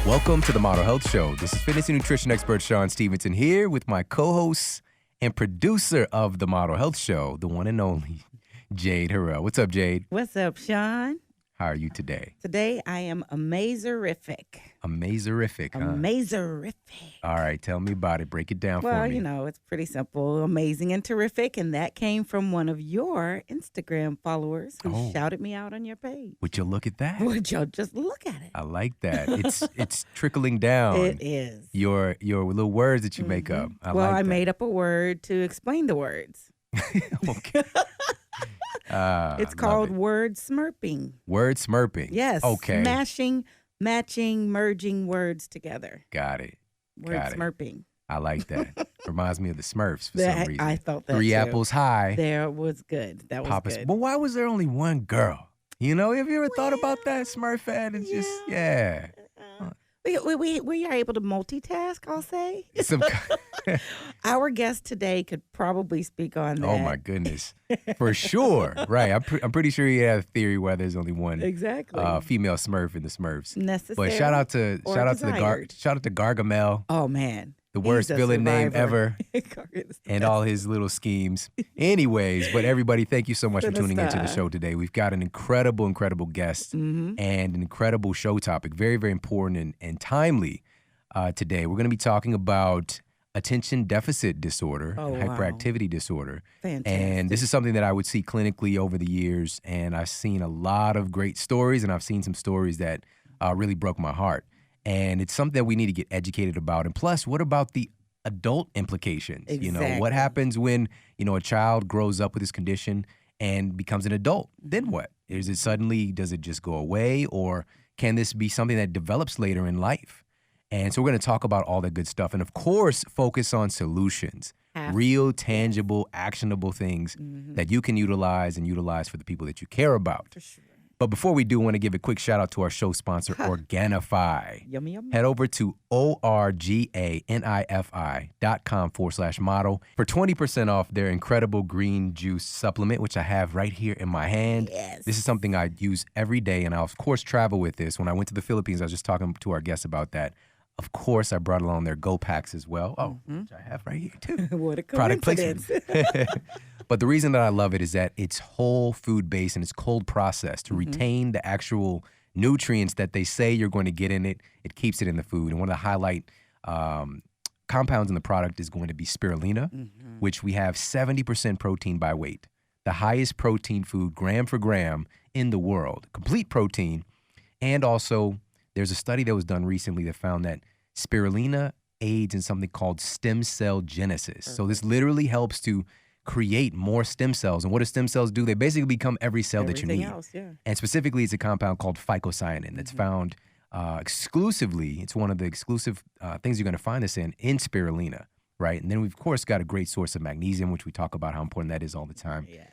Welcome to the Model Health Show. This is fitness and nutrition expert Shawn Stevenson here with my co-host and producer of the Model Health Show, the one and only Jade Harrell. What's up, Jade? What's up, Shawn? How are you today? Today, I am amazerific. Amazerific, huh? Amazerific. All right, tell me about it. Break it down for me. Well, you know, it's pretty simple. Amazing and terrific. And that came from one of your Instagram followers who shouted me out on your page. Would you look at that? Would you just look at it? I like that. It's trickling down. It is. Your little words that you make up. I made up a word to explain the words. Okay. It's called word smurping. Word smurping. Yes. Okay. Smashing, matching, merging words together. Got it. Word smurping. I like that. Reminds me of the Smurfs for some reason. I thought that Three too. apples high. There was good. That was Papa's. good. But why was there only one girl? You know, have you ever thought about that, Smurfette? It's just, yeah. We are able to multitask, I'll say. Our guest today could probably speak on that. Oh, my goodness. For sure. Right. I'm pretty sure he had a theory why there's only one female Smurf in the Smurfs. Necessary. But shout out to Gargamel. Oh, man. The worst villain name ever. And all his little schemes. Anyways, but everybody, thank you so much for tuning into the show today. We've got an incredible guest and an incredible show topic. Very, very important and timely today. We're going to be talking about attention deficit disorder and hyperactivity disorder. Fantastic. And this is something that I would see clinically over the years. And I've seen a lot of great stories, and I've seen some stories that really broke my heart. And it's something that we need to get educated about. And plus, what about the adult implications? Exactly. You know, what happens when, a child grows up with this condition and becomes an adult? Then what? Does it just go away? Or can this be something that develops later in life? And so we're going to talk about all that good stuff. And of course, focus on solutions, real, tangible, actionable things that you can utilize for the people that you care about. For sure. But before we do, I want to give a quick shout out to our show sponsor, Organifi. Yummy, yummy. Head over to organifi.com/model for 20% off their incredible green juice supplement, which I have right here in my hand. Yes. This is something I use every day, and I, of course, travel with this. When I went to the Philippines, I was just talking to our guests about that. Of course, I brought along their Go Packs as well. Oh, which I have right here, too. What a Product coincidence. placement. But the reason that I love it is that it's whole food based and it's cold processed to retain the actual nutrients that they say you're going to get in it. It keeps it in the food. And one of the highlight compounds in the product is going to be spirulina, which we have 70% protein by weight. The highest protein food, gram for gram, in the world. Complete protein. And also, there's a study that was done recently that found that spirulina aids in something called stem cell genesis. So this literally helps to create more stem cells. And what do stem cells do? They basically become every cell that you need. Else, yeah. And specifically, it's a compound called phycocyanin that's found exclusively. It's one of the exclusive things you're going to find this in spirulina, right? And then we've, of course, got a great source of magnesium, which we talk about how important that is all the time. Yes.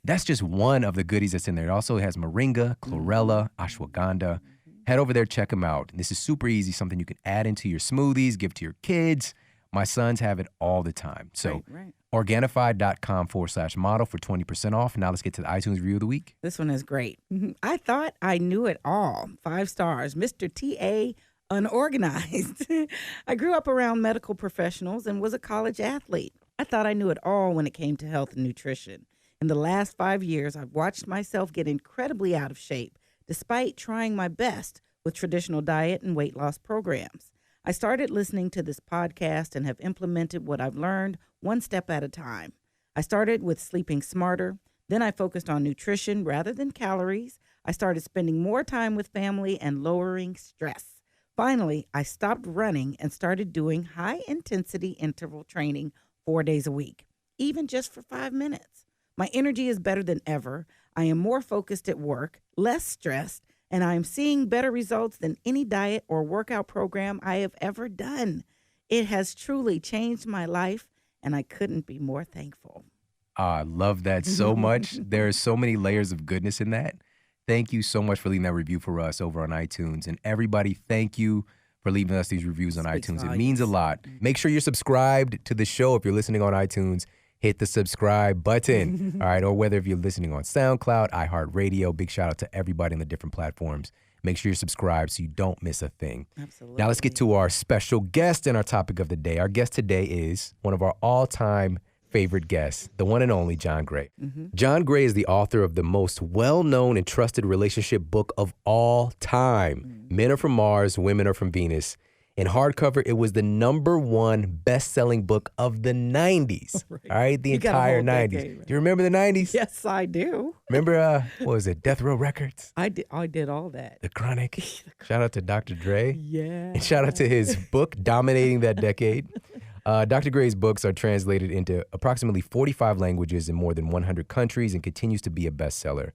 That's just one of the goodies that's in there. It also has moringa, chlorella, ashwagandha. Head over there, check them out. And this is super easy, something you can add into your smoothies, give to your kids. My sons have it all the time. So Organifi.com/model for 20% off. Now let's get to the iTunes review of the week. This one is great. I thought I knew it all. 5 stars. Mr. T.A. Unorganized. I grew up around medical professionals and was a college athlete. I thought I knew it all when it came to health and nutrition. In the last 5 years, I've watched myself get incredibly out of shape, despite trying my best with traditional diet and weight loss programs. I started listening to this podcast and have implemented what I've learned one step at a time. I started with sleeping smarter. Then I focused on nutrition rather than calories. I started spending more time with family and lowering stress. Finally, I stopped running and started doing high-intensity interval training 4 days a week, even just for 5 minutes. My energy is better than ever. I am more focused at work, less stressed, and I am seeing better results than any diet or workout program I have ever done. It has truly changed my life, and I couldn't be more thankful. I love that so much. There are so many layers of goodness in that. Thank you so much for leaving that review for us over on iTunes. And everybody, thank you for leaving us these reviews on iTunes. It means a lot. Make sure you're subscribed to the show if you're listening on iTunes. Hit the subscribe button, all right? Or whether if you're listening on SoundCloud, iHeartRadio, big shout out to everybody on the different platforms. Make sure you're subscribed so you don't miss a thing. Absolutely. Now let's get to our special guest and our topic of the day. Our guest today is one of our all-time favorite guests, the one and only John Gray. John Gray is the author of the most well-known and trusted relationship book of all time, Men Are From Mars, Women Are From Venus. In hardcover, it was the #1 best-selling book of the 90s. All right, the entire 90s. Decade, right? Do you remember the 90s? Yes, I do. Remember, what was it, Death Row Records? I did all that. The Chronic. Shout out to Dr. Dre. Yeah. And shout out to his book, dominating that decade. Dr. Gray's books are translated into approximately 45 languages in more than 100 countries and continues to be a bestseller.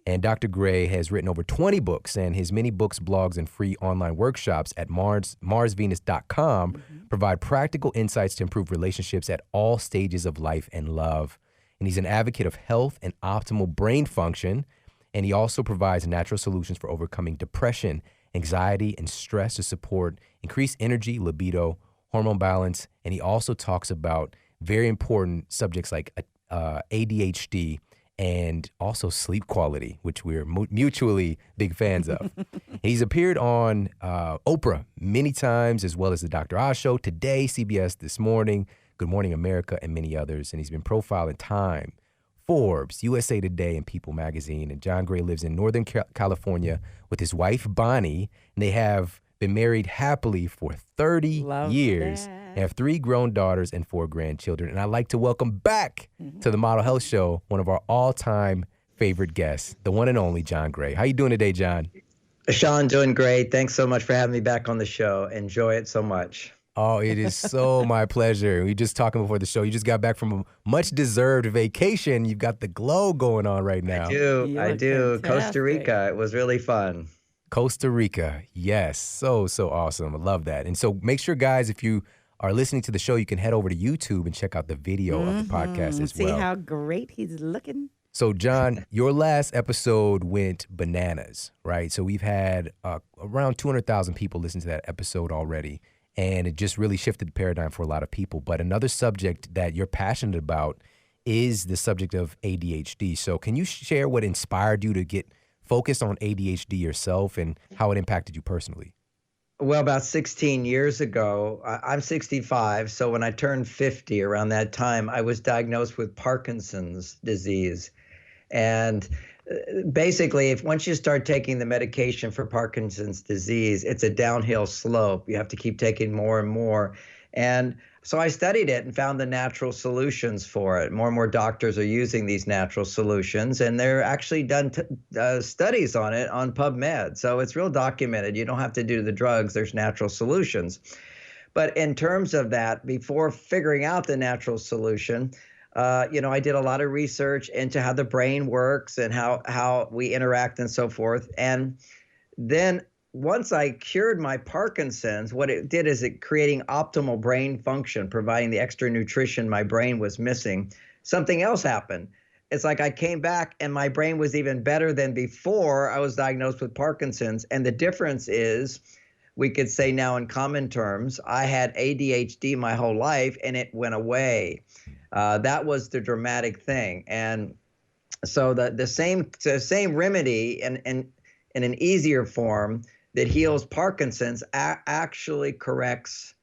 And Dr. Gray has written over 20 books, and his many books, blogs, and free online workshops at marsvenus.com provide practical insights to improve relationships at all stages of life and love. And he's an advocate of health and optimal brain function. And he also provides natural solutions for overcoming depression, anxiety, and stress to support increased energy, libido, hormone balance. And he also talks about very important subjects like ADHD and also sleep quality, which we're mutually big fans of. He's appeared on Oprah many times, as well as the Dr. Oz Show, Today, CBS This Morning, Good Morning America, and many others. And he's been profiled in Time, Forbes, USA Today, and People Magazine. And John Gray lives in Northern California with his wife, Bonnie, and they have been married happily for 30 years. That. They have 3 grown daughters and 4 grandchildren. And I'd like to welcome back to the Model Health Show one of our all-time favorite guests, the one and only John Gray. How you doing today, John? Shawn, doing great. Thanks so much for having me back on the show. Enjoy it so much. Oh, it is so my pleasure. We just talking before the show. You just got back from a much-deserved vacation. You've got the glow going on right now. I do. Fantastic. Costa Rica. It was really fun. Costa Rica. Yes. So awesome. I love that. And so make sure, guys, if you are listening to the show, you can head over to YouTube and check out the video of the podcast as well. See how great he's looking. So, John, your last episode went bananas, right? So we've had around 200,000 people listen to that episode already, and it just really shifted the paradigm for a lot of people. But another subject that you're passionate about is the subject of ADHD. So can you share what inspired you to get focused on ADHD yourself and how it impacted you personally? Well, about 16 years ago, I'm 65, so when I turned 50, around that time, I was diagnosed with Parkinson's disease. And basically, once you start taking the medication for Parkinson's disease, it's a downhill slope. You have to keep taking more and more. And so I studied it and found the natural solutions for it. More and more doctors are using these natural solutions, and they're actually done studies on it on PubMed. So it's real documented. You don't have to do the drugs. There's natural solutions. But in terms of that, before figuring out the natural solution, I did a lot of research into how the brain works and how we interact and so forth. And then once I cured my Parkinson's, what it did is it creating optimal brain function, providing the extra nutrition my brain was missing. Something else happened. It's like I came back and my brain was even better than before I was diagnosed with Parkinson's. And the difference is, we could say now in common terms, I had ADHD my whole life and it went away. That was the dramatic thing. And so the same remedy in an easier form that heals Parkinson's actually corrects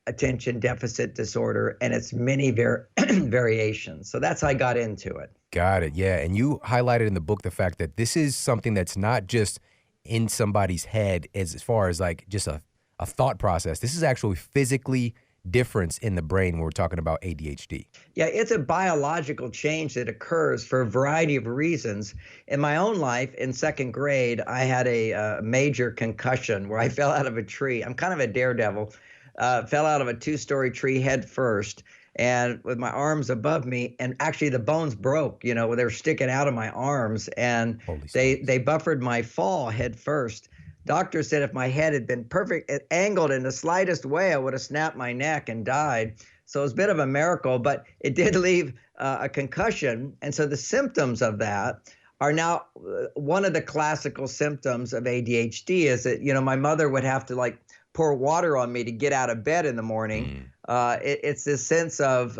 attention deficit disorder and its many variations. So that's how I got into it. Got it. Yeah. And you highlighted in the book the fact that this is something that's not just in somebody's head as far as like just a thought process. This is actually physically difference in the brain when we're talking about ADHD. Yeah, it's a biological change that occurs for a variety of reasons. In my own life, in second grade, I had a major concussion where I fell out of a tree. I'm kind of a daredevil. Fell out of a 2-story tree head first, and with my arms above me, and actually the bones broke, they were sticking out of my arms, and they buffered my fall head first. Doctor said if my head had been perfect, angled in the slightest way, I would have snapped my neck and died. So it was a bit of a miracle, but it did leave a concussion. And so the symptoms of that are now one of the classical symptoms of ADHD is that, my mother would have to pour water on me to get out of bed in the morning. It's this sense of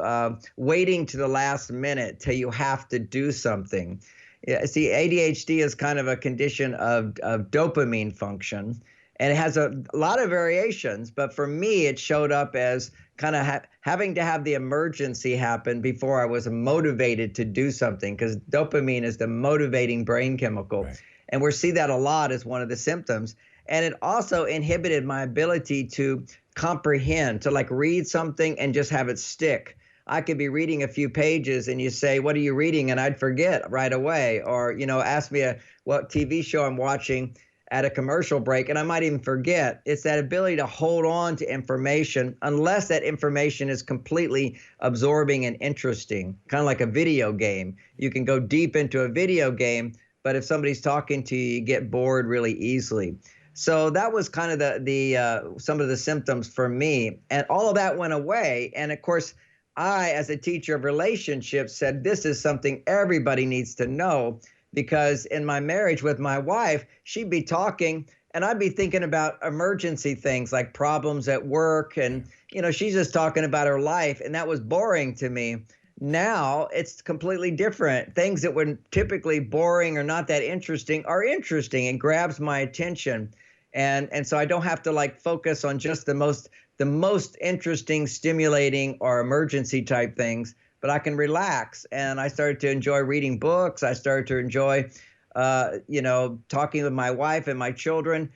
waiting to the last minute till you have to do something. Yeah, see, ADHD is kind of a condition of dopamine function, and it has a lot of variations. But for me, it showed up as kind of having to have the emergency happen before I was motivated to do something, because dopamine is the motivating brain chemical. Right. And we see that a lot as one of the symptoms. And it also inhibited my ability to comprehend, to like read something and just have it stick. I could be reading a few pages and you say, what are you reading? And I'd forget right away. Or, ask me what TV show I'm watching at a commercial break, and I might even forget. It's that ability to hold on to information unless that information is completely absorbing and interesting, kind of like a video game. You can go deep into a video game, but if somebody's talking to you, you get bored really easily. So that was kind of the some of the symptoms for me. And all of that went away. And of course, I, as a teacher of relationships, said this is something everybody needs to know, because in my marriage with my wife, she'd be talking and I'd be thinking about emergency things like problems at work. And, she's just talking about her life. And that was boring to me. Now it's completely different. Things that were typically boring or not that interesting are interesting and grabs my attention. And so I don't have to like focus on just the most interesting, stimulating, or emergency type things, but I can relax. And I started to enjoy reading books. I started to enjoy, talking with my wife and my children.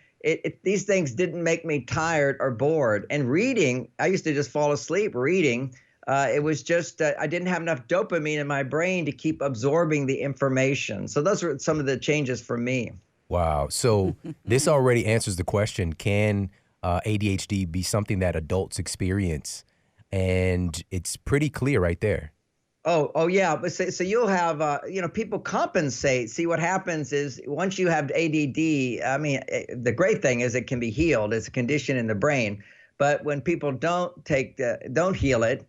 These things didn't make me tired or bored. And reading, I used to just fall asleep reading. It was just, I didn't have enough dopamine in my brain to keep absorbing the information. So those were some of the changes for me. Wow. So this already answers the question, can ADHD be something that adults experience? And it's pretty clear right there. Oh yeah. But so you'll have, people compensate. See, what happens is once you have ADD, the great thing is it can be healed. It's a condition in the brain. But when people don't heal it,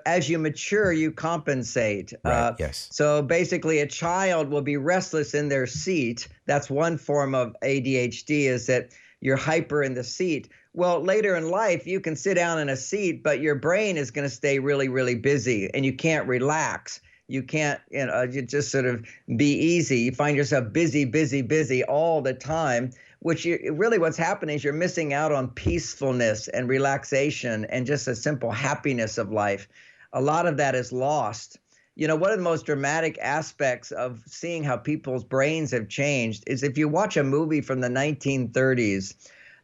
as you mature, you compensate. Right, yes. So basically, a child will be restless in their seat. That's one form of ADHD, is that you're hyper in the seat. Well, later in life, you can sit down in a seat, but your brain is going to stay really, really busy, and you can't relax. You can't, you just sort of be easy. You find yourself busy, busy, busy all the time, which really what's happening is you're missing out on peacefulness and relaxation and just a simple happiness of life. A lot of that is lost. One of the most dramatic aspects of seeing how people's brains have changed is if you watch a movie from the 1930s,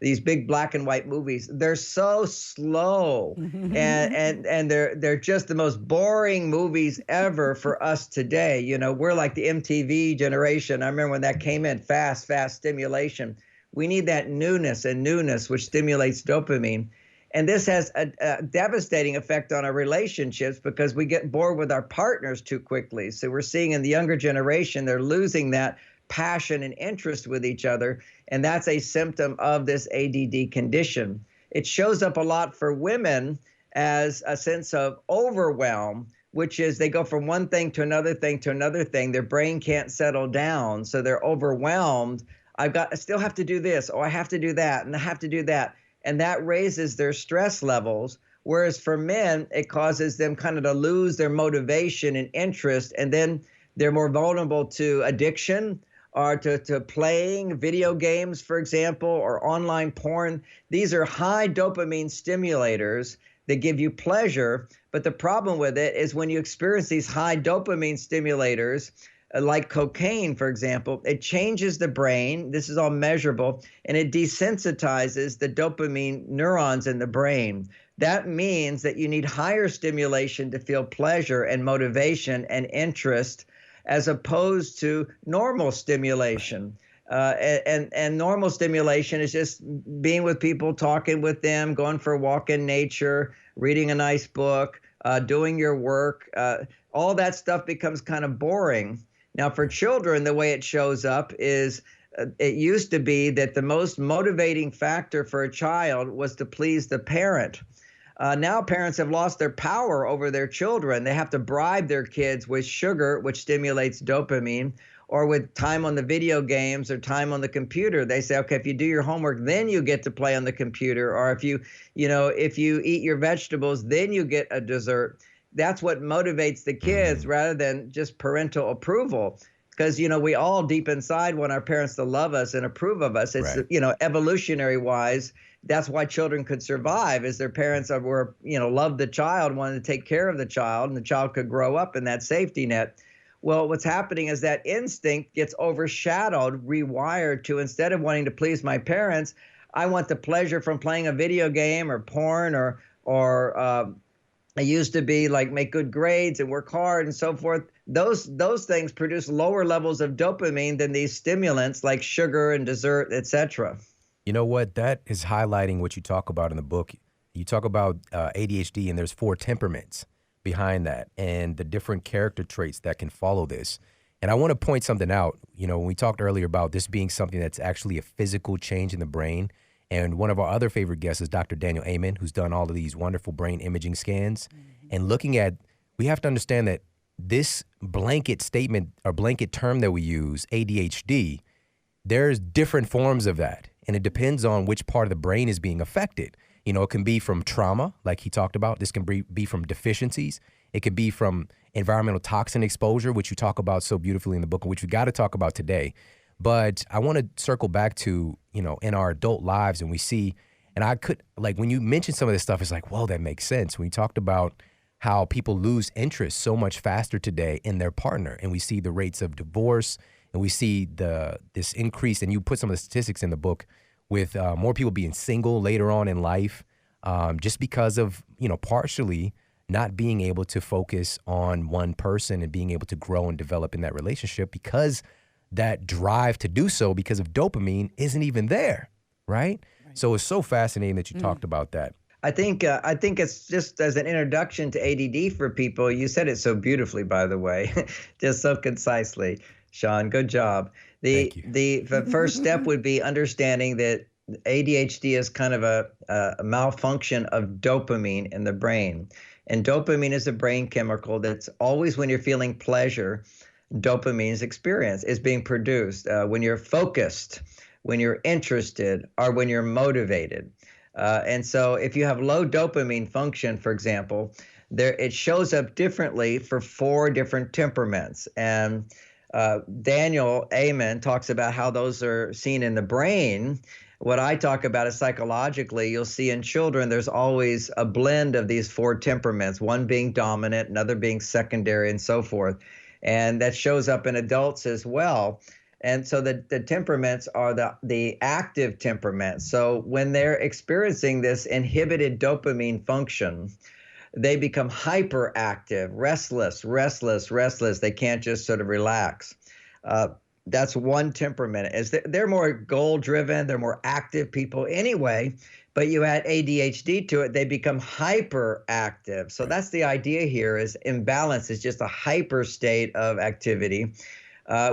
these big black and white movies, they're so slow and they're just the most boring movies ever for us today. We're like the MTV generation. I remember when that came in, fast stimulation. We need that newness, which stimulates dopamine. And this has a devastating effect on our relationships because we get bored with our partners too quickly. So we're seeing in the younger generation, they're losing that passion and interest with each other. And that's a symptom of this ADD condition. It shows up a lot for women as a sense of overwhelm, which is they go from one thing to another thing to another thing. Their brain can't settle down. So they're overwhelmed. I still have to do this, or I have to do that, and I have to do that. And that raises their stress levels. Whereas for men, it causes them kind of to lose their motivation and interest. And then they're more vulnerable to addiction or to playing video games, for example, or online porn. These are high dopamine stimulators that give you pleasure. But the problem with it is when you experience these high dopamine stimulators, like cocaine, for example, it changes the brain. This is all measurable, and it desensitizes the dopamine neurons in the brain. That means that you need higher stimulation to feel pleasure and motivation and interest, as opposed to normal stimulation. And normal stimulation is just being with people, talking with them, going for a walk in nature, reading a nice book, doing your work. All that stuff becomes kind of boring. Now, for children, the way it shows up is it used to be that the most motivating factor for a child was to please the parent. Now parents have lost their power over their children. They have to bribe their kids with sugar, which stimulates dopamine, or with time on the video games or time on the computer. They say, okay, if you do your homework, then you get to play on the computer. Or if you eat your vegetables, then you get a dessert. That's what motivates the kids rather than just parental approval. because, we all deep inside want our parents to love us and approve of us. It's, Right. Evolutionary wise, that's why children could survive, is their parents were, loved the child, wanted to take care of the child, and the child could grow up in that safety net. Well, what's happening is that instinct gets overshadowed, rewired to, instead of wanting to please my parents, I want the pleasure from playing a video game or porn or I used to be like make good grades and work hard and so forth. Those things produce lower levels of dopamine than these stimulants like sugar and dessert, etc. You know what? That is highlighting what you talk about in the book. You talk about ADHD, and there's 4 temperaments behind that and the different character traits that can follow this. And I want to point something out. When we talked earlier about this being something that's actually a physical change in the brain, and one of our other favorite guests is Dr. Daniel Amen, who's done all of these wonderful brain imaging scans. And looking at, we have to understand that this blanket statement or blanket term that we use, ADHD, there's different forms of that. And it depends on which part of the brain is being affected. It can be from trauma, like he talked about. This can be from deficiencies. It could be from environmental toxin exposure, which you talk about so beautifully in the book, and which we got to talk about today. But I want to circle back to, in our adult lives, and we see, and I could, like, when you mentioned some of this stuff, it's like, well, that makes sense. When you talked about how people lose interest so much faster today in their partner, and we see the rates of divorce, and we see this increase, and you put some of the statistics in the book with more people being single later on in life, just because of, partially not being able to focus on one person and being able to grow and develop in that relationship because that drive to do so because of dopamine isn't even there, right? So it's so fascinating that you talked about that. I think it's just as an introduction to ADD for people. You said it so beautifully, by the way, just so concisely, Shawn. Good job. Thank you. The first step would be understanding that ADHD is kind of a malfunction of dopamine in the brain. And dopamine is a brain chemical that's always, when you're feeling pleasure, dopamine is being produced. When you're focused, when you're interested, or when you're motivated. And so if you have low dopamine function, for example, it shows up differently for 4 different temperaments. And Daniel Amen talks about how those are seen in the brain. What I talk about is psychologically. You'll see in children, there's always a blend of these 4 temperaments, one being dominant, another being secondary, and so forth. And that shows up in adults as well. And so the temperaments are the active temperaments. So when they're experiencing this inhibited dopamine function, they become hyperactive, restless. They can't just sort of relax. That's one temperament. They're more goal-driven, they're more active people anyway, but you add ADHD to it, they become hyperactive. So that's the idea here, is imbalance is just a hyper state of activity,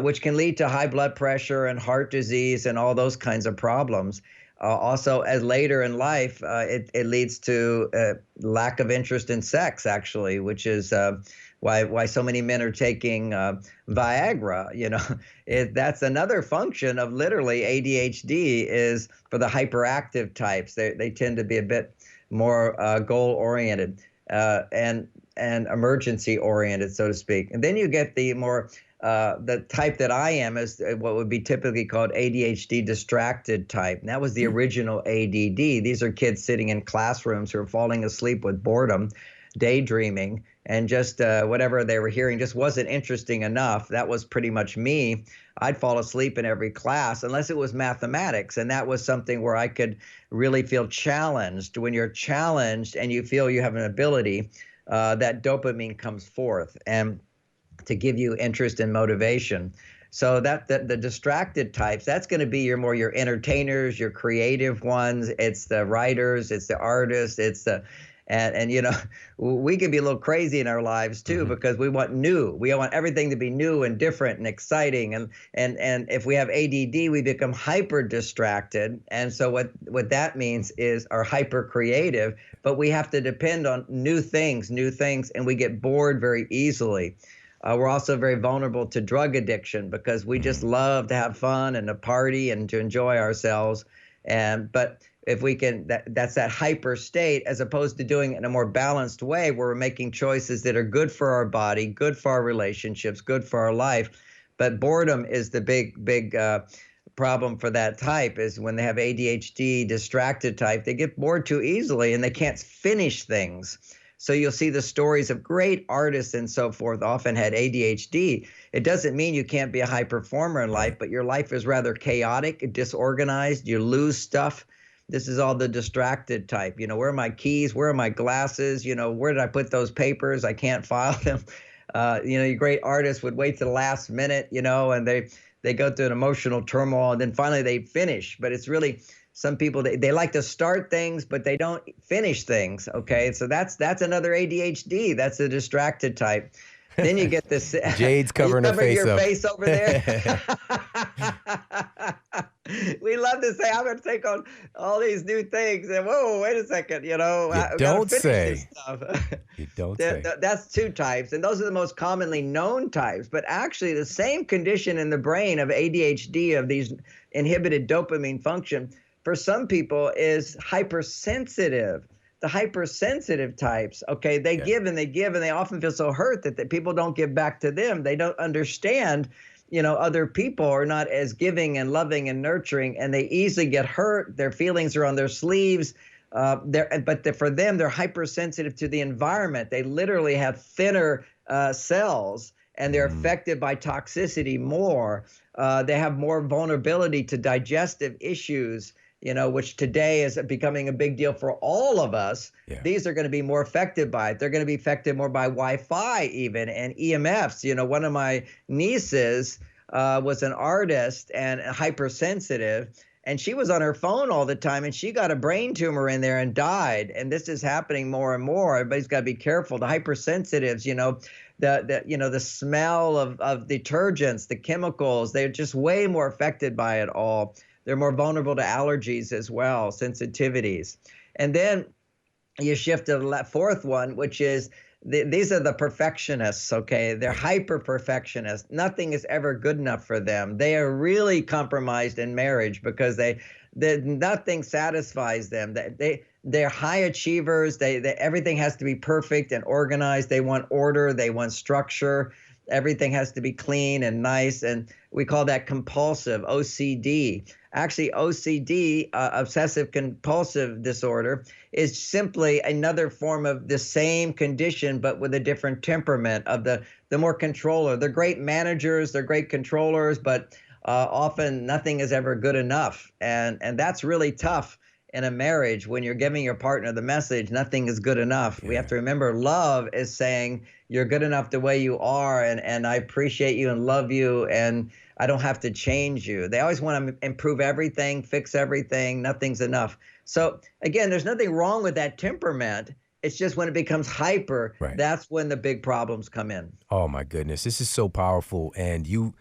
which can lead to high blood pressure and heart disease and all those kinds of problems. Also, as later in life, it leads to lack of interest in sex, actually, which is why so many men are taking Viagra. That's another function of literally ADHD, is for the hyperactive types. They tend to be a bit more goal-oriented and emergency-oriented, so to speak. And then you get the more the type that I am is what would be typically called ADHD distracted type. And that was the original ADD. These are kids sitting in classrooms who are falling asleep with boredom, daydreaming, and just whatever they were hearing just wasn't interesting enough. That was pretty much me. I'd fall asleep in every class unless it was mathematics. And that was something where I could really feel challenged. When you're challenged and you feel you have an ability, that dopamine comes forth and to give you interest and motivation. So that the distracted types, that's going to be your entertainers, your creative ones. It's the writers, it's the artists, it's the and we can be a little crazy in our lives too, because we want new. We want everything to be new and different and exciting. And if we have ADD, we become hyper distracted. And so what that means is our hyper creative, but we have to depend on new things, and we get bored very easily. We're also very vulnerable to drug addiction because we just love to have fun and to party and to enjoy ourselves. But if we can, that's that hyper state, as opposed to doing it in a more balanced way where we're making choices that are good for our body, good for our relationships, good for our life, But boredom is the big problem for that type. Is when they have ADHD, distracted type, they get bored too easily and they can't finish things. So you'll see the stories of great artists and so forth often had ADHD. It doesn't mean you can't be a high performer in life, but your life is rather chaotic, disorganized. You lose stuff. This is all the distracted type. You know, where are my keys? Where are my glasses? You know, where did I put those papers? I can't file them. You know, your great artists would wait to the last minute, you know, and they go through an emotional turmoil and then finally they finish. But it's really some people, they like to start things, but they don't finish things. Okay. So that's another ADHD. That's a distracted type. Then you get this. Jade's covering her face your up. face over there. We love to say, I'm going to take on all these new things. And whoa, wait a second. You know, You don't say. You don't say. That's two types. And those are the most commonly known types. But actually, the same condition in the brain of ADHD, of these inhibited dopamine function, for some people is hypersensitive. The hypersensitive types, okay, they give and they give, and they often feel so hurt that people don't give back to them. They don't understand, you know, other people are not as giving and loving and nurturing, and they easily get hurt. Their feelings are on their sleeves. For them, they're hypersensitive to the environment. They literally have thinner cells, and they're affected by toxicity more. They have more vulnerability to digestive issues, you know, which today is becoming a big deal for all of us. Yeah. These are going to be more affected by it. They're going to be affected more by Wi-Fi even and EMFs. You know, one of my nieces was an artist and hypersensitive, and she was on her phone all the time, and she got a brain tumor in there and died. And this is happening more and more. Everybody's got to be careful. The hypersensitives, you know, the smell of detergents, the chemicals, they're just way more affected by it all. They're more vulnerable to allergies as well, sensitivities. And then you shift to the fourth one, which is these are the perfectionists, okay? They're hyper-perfectionists. Nothing is ever good enough for them. They are really compromised in marriage because nothing satisfies them. They're high achievers. Everything has to be perfect and organized. They want order. They want structure. Everything has to be clean and nice. And we call that compulsive, OCD. Actually, OCD, obsessive compulsive disorder, is simply another form of the same condition, but with a different temperament of the more controller. They're great managers, they're great controllers, but often nothing is ever good enough. And that's really tough in a marriage when you're giving your partner the message, nothing is good enough. Yeah. We have to remember love is saying you're good enough the way you are, and I appreciate you and love you, and I don't have to change you. They always want to improve everything, fix everything, nothing's enough. So again, there's nothing wrong with that temperament. It's just when it becomes hyper, that's when the big problems come in. Oh my goodness, this is so powerful. And you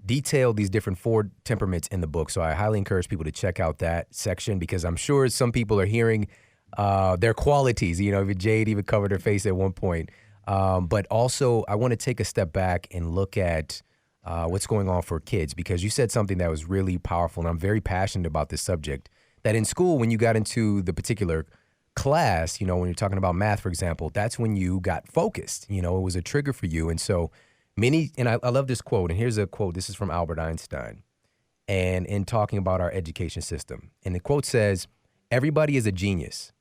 detailed these different 4 temperaments in the book. So I highly encourage people to check out that section, because I'm sure some people are hearing their qualities. You know, Jade even covered her face at one point. But also I want to take a step back and look at what's going on for kids, because you said something that was really powerful, and I'm very passionate about this subject, that in school, when you got into the particular class, you know, when you're talking about math, for example, that's when you got focused. You know, it was a trigger for you. And so and I love this quote, and here's a quote. This is from Albert Einstein, and in talking about our education system. And the quote says, "Everybody is a genius,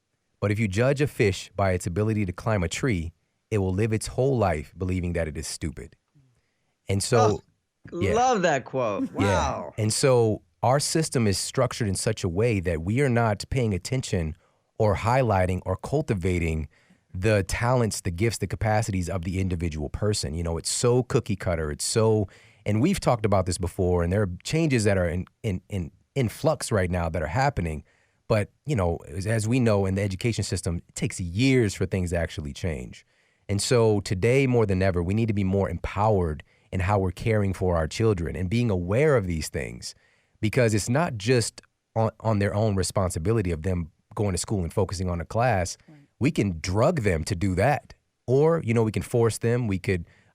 but if you judge a fish by its ability to climb a tree, it will live its whole life believing that it is stupid." And so, love that quote. Wow. Yeah. And so our system is structured in such a way that we are not paying attention or highlighting or cultivating the talents, the gifts, the capacities of the individual person. You know, it's so cookie cutter. It's so, and we've talked about this before, and there are changes that are in flux right now that are happening. But, you know, as we know in the education system, it takes years for things to actually change. And so today, more than ever, we need to be more empowered in how we're caring for our children and being aware of these things, because it's not just on their own responsibility of them going to school and focusing on a class. Right. We can drug them to do that, or, you know, we can force them.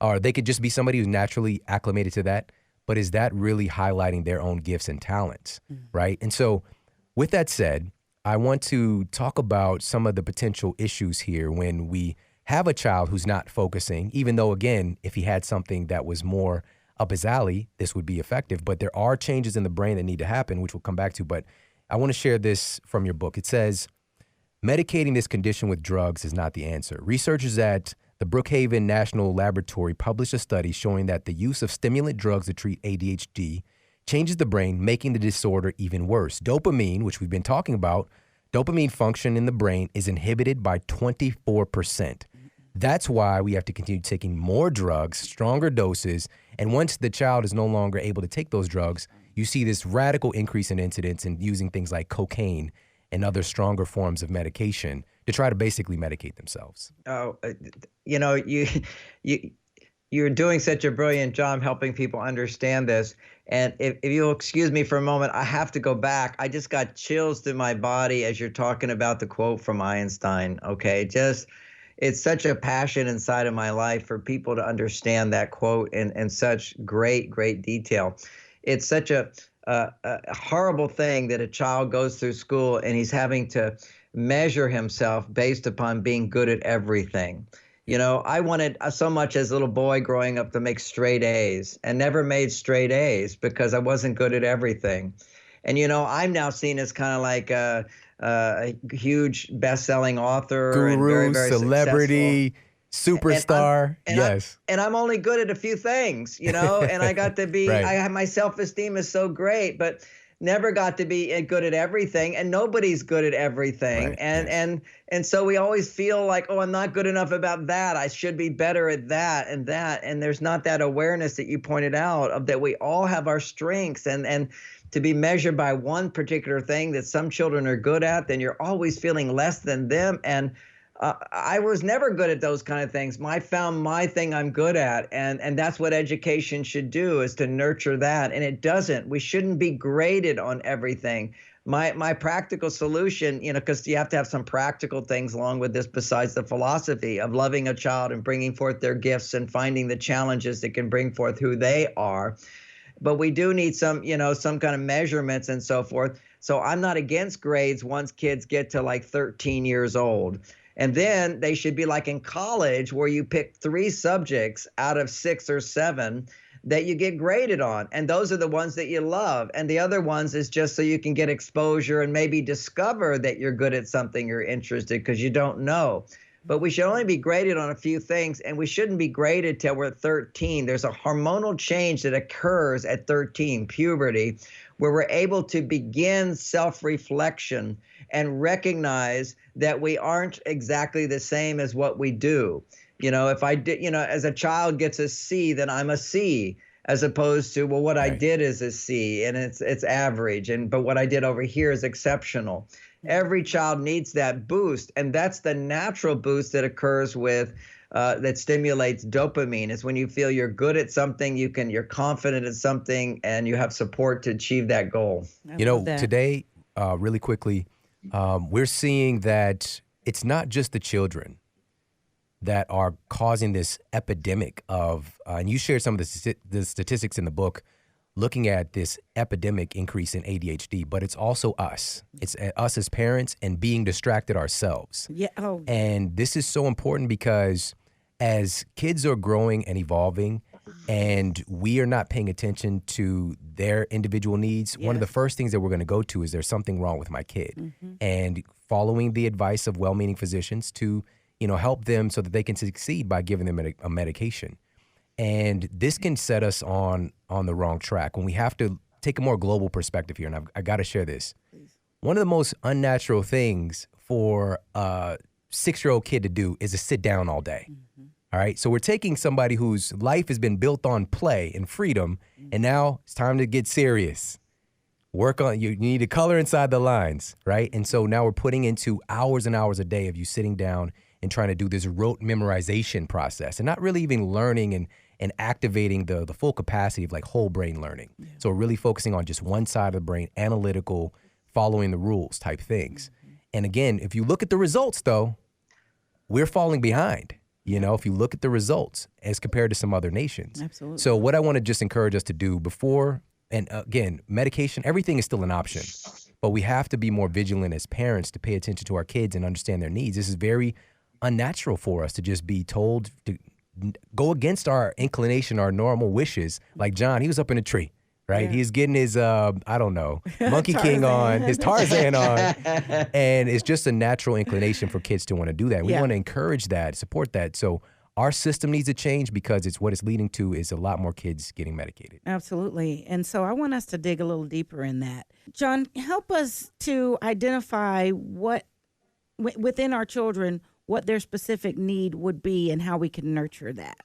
Or they could just be somebody who's naturally acclimated to that. But is that really highlighting their own gifts and talents, right? And so with that said, I want to talk about some of the potential issues here when we have a child who's not focusing, even though, again, if he had something that was more up his alley, this would be effective. But there are changes in the brain that need to happen, which we'll come back to. But I want to share this from your book. It says, medicating this condition with drugs is not the answer. Researchers at the Brookhaven National Laboratory published a study showing that the use of stimulant drugs to treat ADHD changes the brain, making the disorder even worse. Dopamine, which we've been talking about, dopamine function in the brain is inhibited by 24%. That's why we have to continue taking more drugs, stronger doses, and once the child is no longer able to take those drugs, you see this radical increase in incidence in using things like cocaine and other stronger forms of medication to try to basically medicate themselves. Oh, you're doing such a brilliant job helping people understand this. And if you'll excuse me for a moment, I have to go back. I just got chills through my body as you're talking about the quote from Einstein. Okay, it's such a passion inside of my life for people to understand that quote in such great detail. It's such a horrible thing that a child goes through school and he's having to measure himself based upon being good at everything. I wanted so much as a little boy growing up to make straight A's and never made straight A's because I wasn't good at everything. And, I'm now seen as kind of like a huge best-selling author. Guru, and very, very celebrity, superstar. And yes. I'm only good at a few things, and I got to be, right. My self-esteem is so great, but never got to be good at everything, and nobody's good at everything. Right. And so we always feel like, oh, I'm not good enough about that. I should be better at that and that. And there's not that awareness that you pointed out of that we all have our strengths, and to be measured by one particular thing that some children are good at, then you're always feeling less than them. And I was never good at those kind of things. I found my thing I'm good at, and that's what education should do, is to nurture that. And it doesn't. We shouldn't be graded on everything. My practical solution, because you have to have some practical things along with this besides the philosophy of loving a child and bringing forth their gifts and finding the challenges that can bring forth who they are. But we do need some kind of measurements and so forth. So I'm not against grades once kids get to like 13 years old. And then they should be like in college where you pick 3 subjects out of 6 or 7 that you get graded on. And those are the ones that you love. And the other ones is just so you can get exposure and maybe discover that you're good at something you're interested because you don't know. But we should only be graded on a few things, and we shouldn't be graded till we're 13. There's a hormonal change that occurs at 13, puberty, where we're able to begin self-reflection and recognize that we aren't exactly the same as what we do. If I did, as a child gets a C, then I'm a C, as opposed to, well, what I did is a C and it's average, but what I did over here is exceptional. Every child needs that boost, and that's the natural boost that occurs with that stimulates dopamine. Is when you feel you're good at something, you're confident at something, and you have support to achieve that goal. Today, really quickly, we're seeing that it's not just the children that are causing this epidemic of, and you shared some of the statistics in the book, looking at this epidemic increase in ADHD, but it's also us. It's us as parents and being distracted ourselves. Yeah. Oh. And this is so important because as kids are growing and evolving and we are not paying attention to their individual needs, one of the first things that we're going to go to is there's something wrong with my kid. Mm-hmm. And following the advice of well-meaning physicians to, help them so that they can succeed by giving them a medication. And this can set us on the wrong track when we have to take a more global perspective here. And I got to share this. Please. One of the most unnatural things for a 6-year-old kid to do is to sit down all day. Mm-hmm. All right. So we're taking somebody whose life has been built on play and freedom, and now it's time to get serious. You need to color inside the lines, right? And so now we're putting into hours and hours a day of you sitting down and trying to do this rote memorization process and not really even learning and activating the full capacity of like whole brain learning. Yeah. So we're really focusing on just one side of the brain, analytical, following the rules type things. Mm-hmm. And again, if you look at the results though, we're falling behind, if you look at the results as compared to some other nations. Absolutely. So what I want to just encourage us to do before, and again, medication, everything is still an option, but we have to be more vigilant as parents to pay attention to our kids and understand their needs. This is very unnatural for us to just be told to go against our inclination, our normal wishes. Like John, he was up in a tree, right? Yeah. He's getting his, I don't know, Monkey King on, his Tarzan on. And it's just a natural inclination for kids to want to do that. We Yeah. want to encourage that, support that. So our system needs to change because it's what it's leading to is a lot more kids getting medicated. Absolutely. And so I want us to dig a little deeper in that. John, help us to identify what within our children, what their specific need would be and how we can nurture that.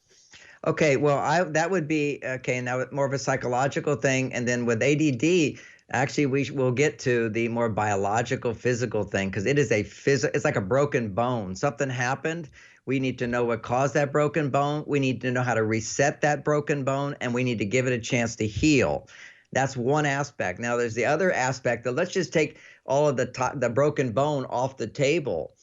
Okay, well, that would be okay. Now, more of a psychological thing, and then with ADD, actually, will get to the more biological, physical thing because it is it's like a broken bone. Something happened. We need to know what caused that broken bone. We need to know how to reset that broken bone, and we need to give it a chance to heal. That's one aspect. Now, there's the other aspect that let's just take all of the broken bone off the table.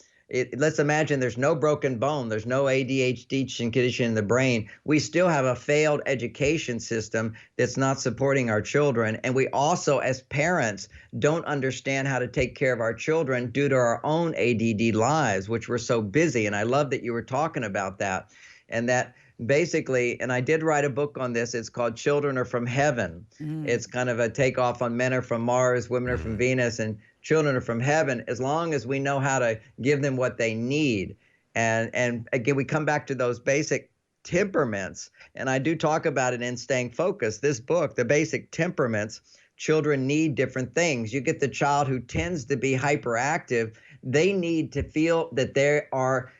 Let's imagine there's no broken bone, there's no ADHD condition in the brain. We still have a failed education system that's not supporting our children. And we also, as parents, don't understand how to take care of our children due to our own ADD lives, which we're so busy. And I love that you were talking about that. And that basically, and I did write a book on this, it's called Children Are From Heaven. It's kind of a takeoff on men are from Mars, women are from Venus, and children are from heaven, as long as we know how to give them what they need. And again, we come back to those basic temperaments. And I do talk about it in Staying Focused. This book, The Basic Temperaments, children need different things. You get the child who tends to be hyperactive. They need to feel that they are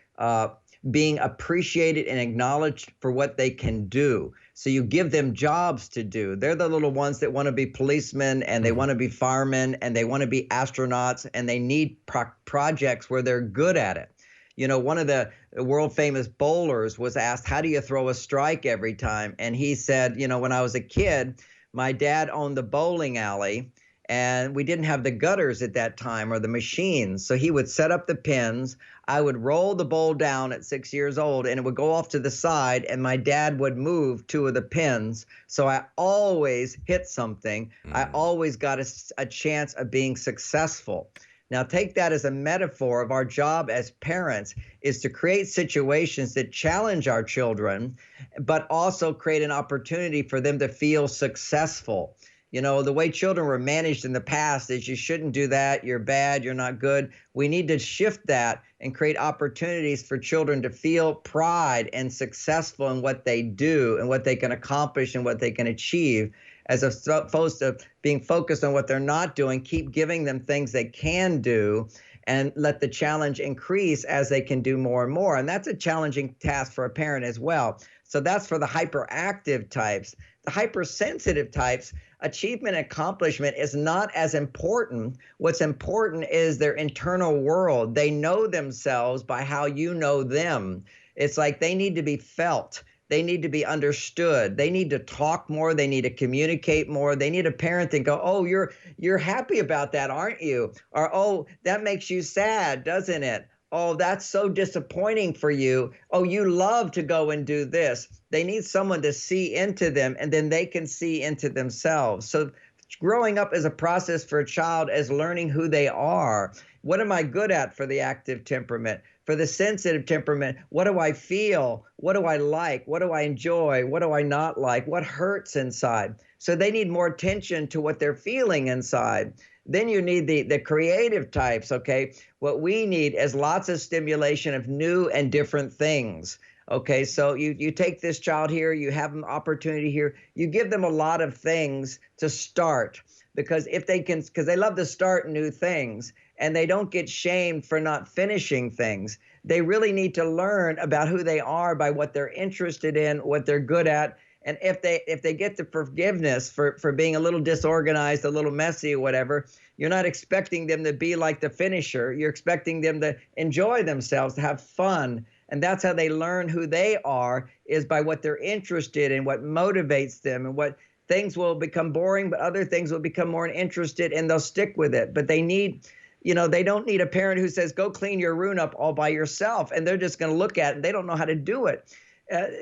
being appreciated and acknowledged for what they can do. So you give them jobs to do. They're the little ones that want to be policemen and they want to be firemen and they want to be astronauts and they need projects where they're good at it. You know, one of the world famous bowlers was asked, how do you throw a strike every time? And he said, you know, when I was a kid, my dad owned the bowling alley and we didn't have the gutters at that time or the machines. So he would set up the pins. I would roll the bowl down at 6 years old and it would go off to the side and my dad would move 2 of the pins. So I always hit something. I always got a chance of being successful. Now take that as a metaphor of our job as parents is to create situations that challenge our children, but also create an opportunity for them to feel successful. You know, the way children were managed in the past is you shouldn't do that, you're bad, you're not good. We need to shift that and create opportunities for children to feel pride and successful in what they do and what they can accomplish and what they can achieve, as opposed to being focused on what they're not doing. Keep giving them things they can do and let the challenge increase as they can do more and more. And that's a challenging task for a parent as well. So that's for the hyperactive types. The hypersensitive types, achievement and accomplishment is not as important. What's important is their internal world. They know themselves by how you know them. It's like they need to be felt. They need to be understood. They need to talk more. They need to communicate more. They need a parent that go, oh, you're happy about that, aren't you? Or, oh, that makes you sad, doesn't it? Oh, that's so disappointing for you. Oh, you love to go and do this. They need someone to see into them, and then they can see into themselves. So growing up is a process for a child as learning who they are. What am I good at for the active temperament? For the sensitive temperament, what do I feel? What do I like? What do I enjoy? What do I not like? What hurts inside? So they need more attention to what they're feeling inside. Then you need the creative types, okay? What we need is lots of stimulation of new and different things. Okay, so you take this child here, you have an opportunity here, you give them a lot of things to start, because they love to start new things and they don't get shamed for not finishing things. They really need to learn about who they are by what they're interested in, what they're good at. And if they get the forgiveness for being a little disorganized, a little messy or whatever, you're not expecting them to be like the finisher. You're expecting them to enjoy themselves, to have fun. And that's how they learn who they are, is by what they're interested in, what motivates them, and what things will become boring, but other things will become more interested and they'll stick with it. But they need, they don't need a parent who says, go clean your room up all by yourself. And they're just going to look at it and they don't know how to do it.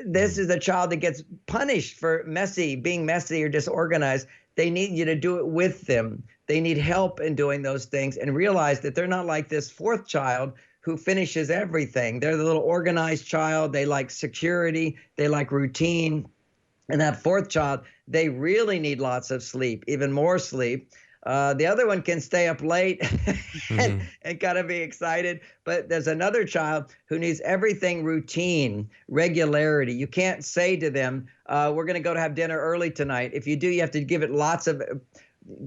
This is a child that gets punished for being messy or disorganized. They need you to do it with them. They need help in doing those things and realize that they're not like this fourth child who finishes everything. They're the little organized child. They like security. They like routine. And that fourth child, they really need lots of sleep, even more sleep. The other one can stay up late and kind of be excited. But there's another child who needs everything routine, regularity. You can't say to them, we're going to go to have dinner early tonight. If you do, you have to give it lots of,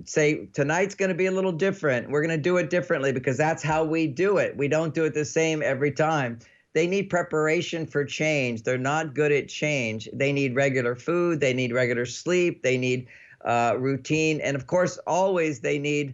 say, tonight's going to be a little different. We're going to do it differently because that's how we do it. We don't do it the same every time. They need preparation for change. They're not good at change. They need regular food. They need regular sleep. They need routine. And of course, always they need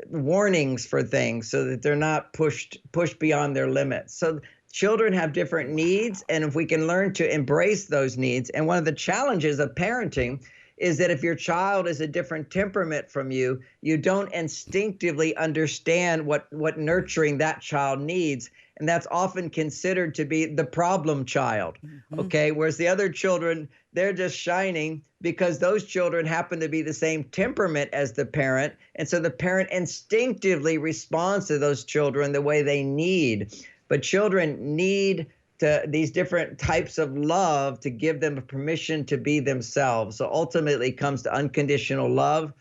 warnings for things so that they're not pushed beyond their limits. So children have different needs. And if we can learn to embrace those needs, and one of the challenges of parenting is that if your child is a different temperament from you, you don't instinctively understand what nurturing that child needs. And that's often considered to be the problem child, okay? Whereas the other children, they're just shining because those children happen to be the same temperament as the parent. And so the parent instinctively responds to those children the way they need. But children need these different types of love to give them permission to be themselves. So ultimately it comes to unconditional love,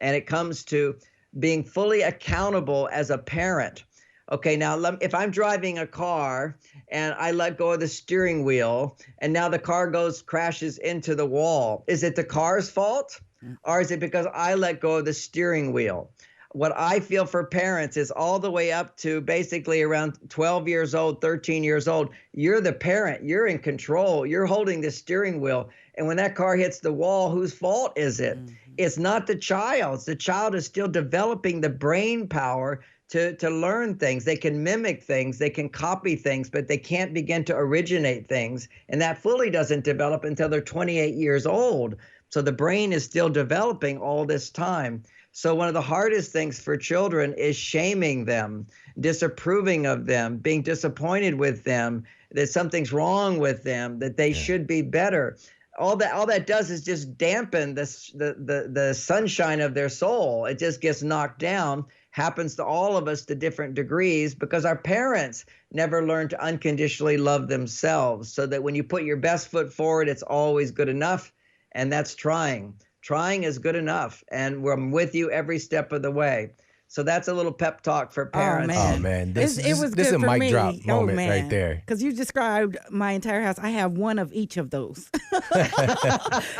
and it comes to being fully accountable as a parent. Okay, now if I'm driving a car and I let go of the steering wheel and now the car crashes into the wall, is it the car's fault or is it because I let go of the steering wheel? What I feel for parents is all the way up to basically around 12 years old, 13 years old, you're the parent, you're in control, you're holding the steering wheel. And when that car hits the wall, whose fault is it? It's not the child's. The child is still developing the brain power to learn things. They can mimic things, they can copy things, but they can't begin to originate things. And that fully doesn't develop until they're 28 years old. So the brain is still developing all this time. So one of the hardest things for children is shaming them, disapproving of them, being disappointed with them, that something's wrong with them, that they should be better. All that does is just dampen the sunshine of their soul. It just gets knocked down. Happens to all of us to different degrees because our parents never learned to unconditionally love themselves, so that when you put your best foot forward, it's always good enough. And that's trying. Trying is good enough. And I'm with you every step of the way. So that's a little pep talk for parents. Oh, man. This is a mic drop moment right there. Because you described my entire house. I have one of each of those.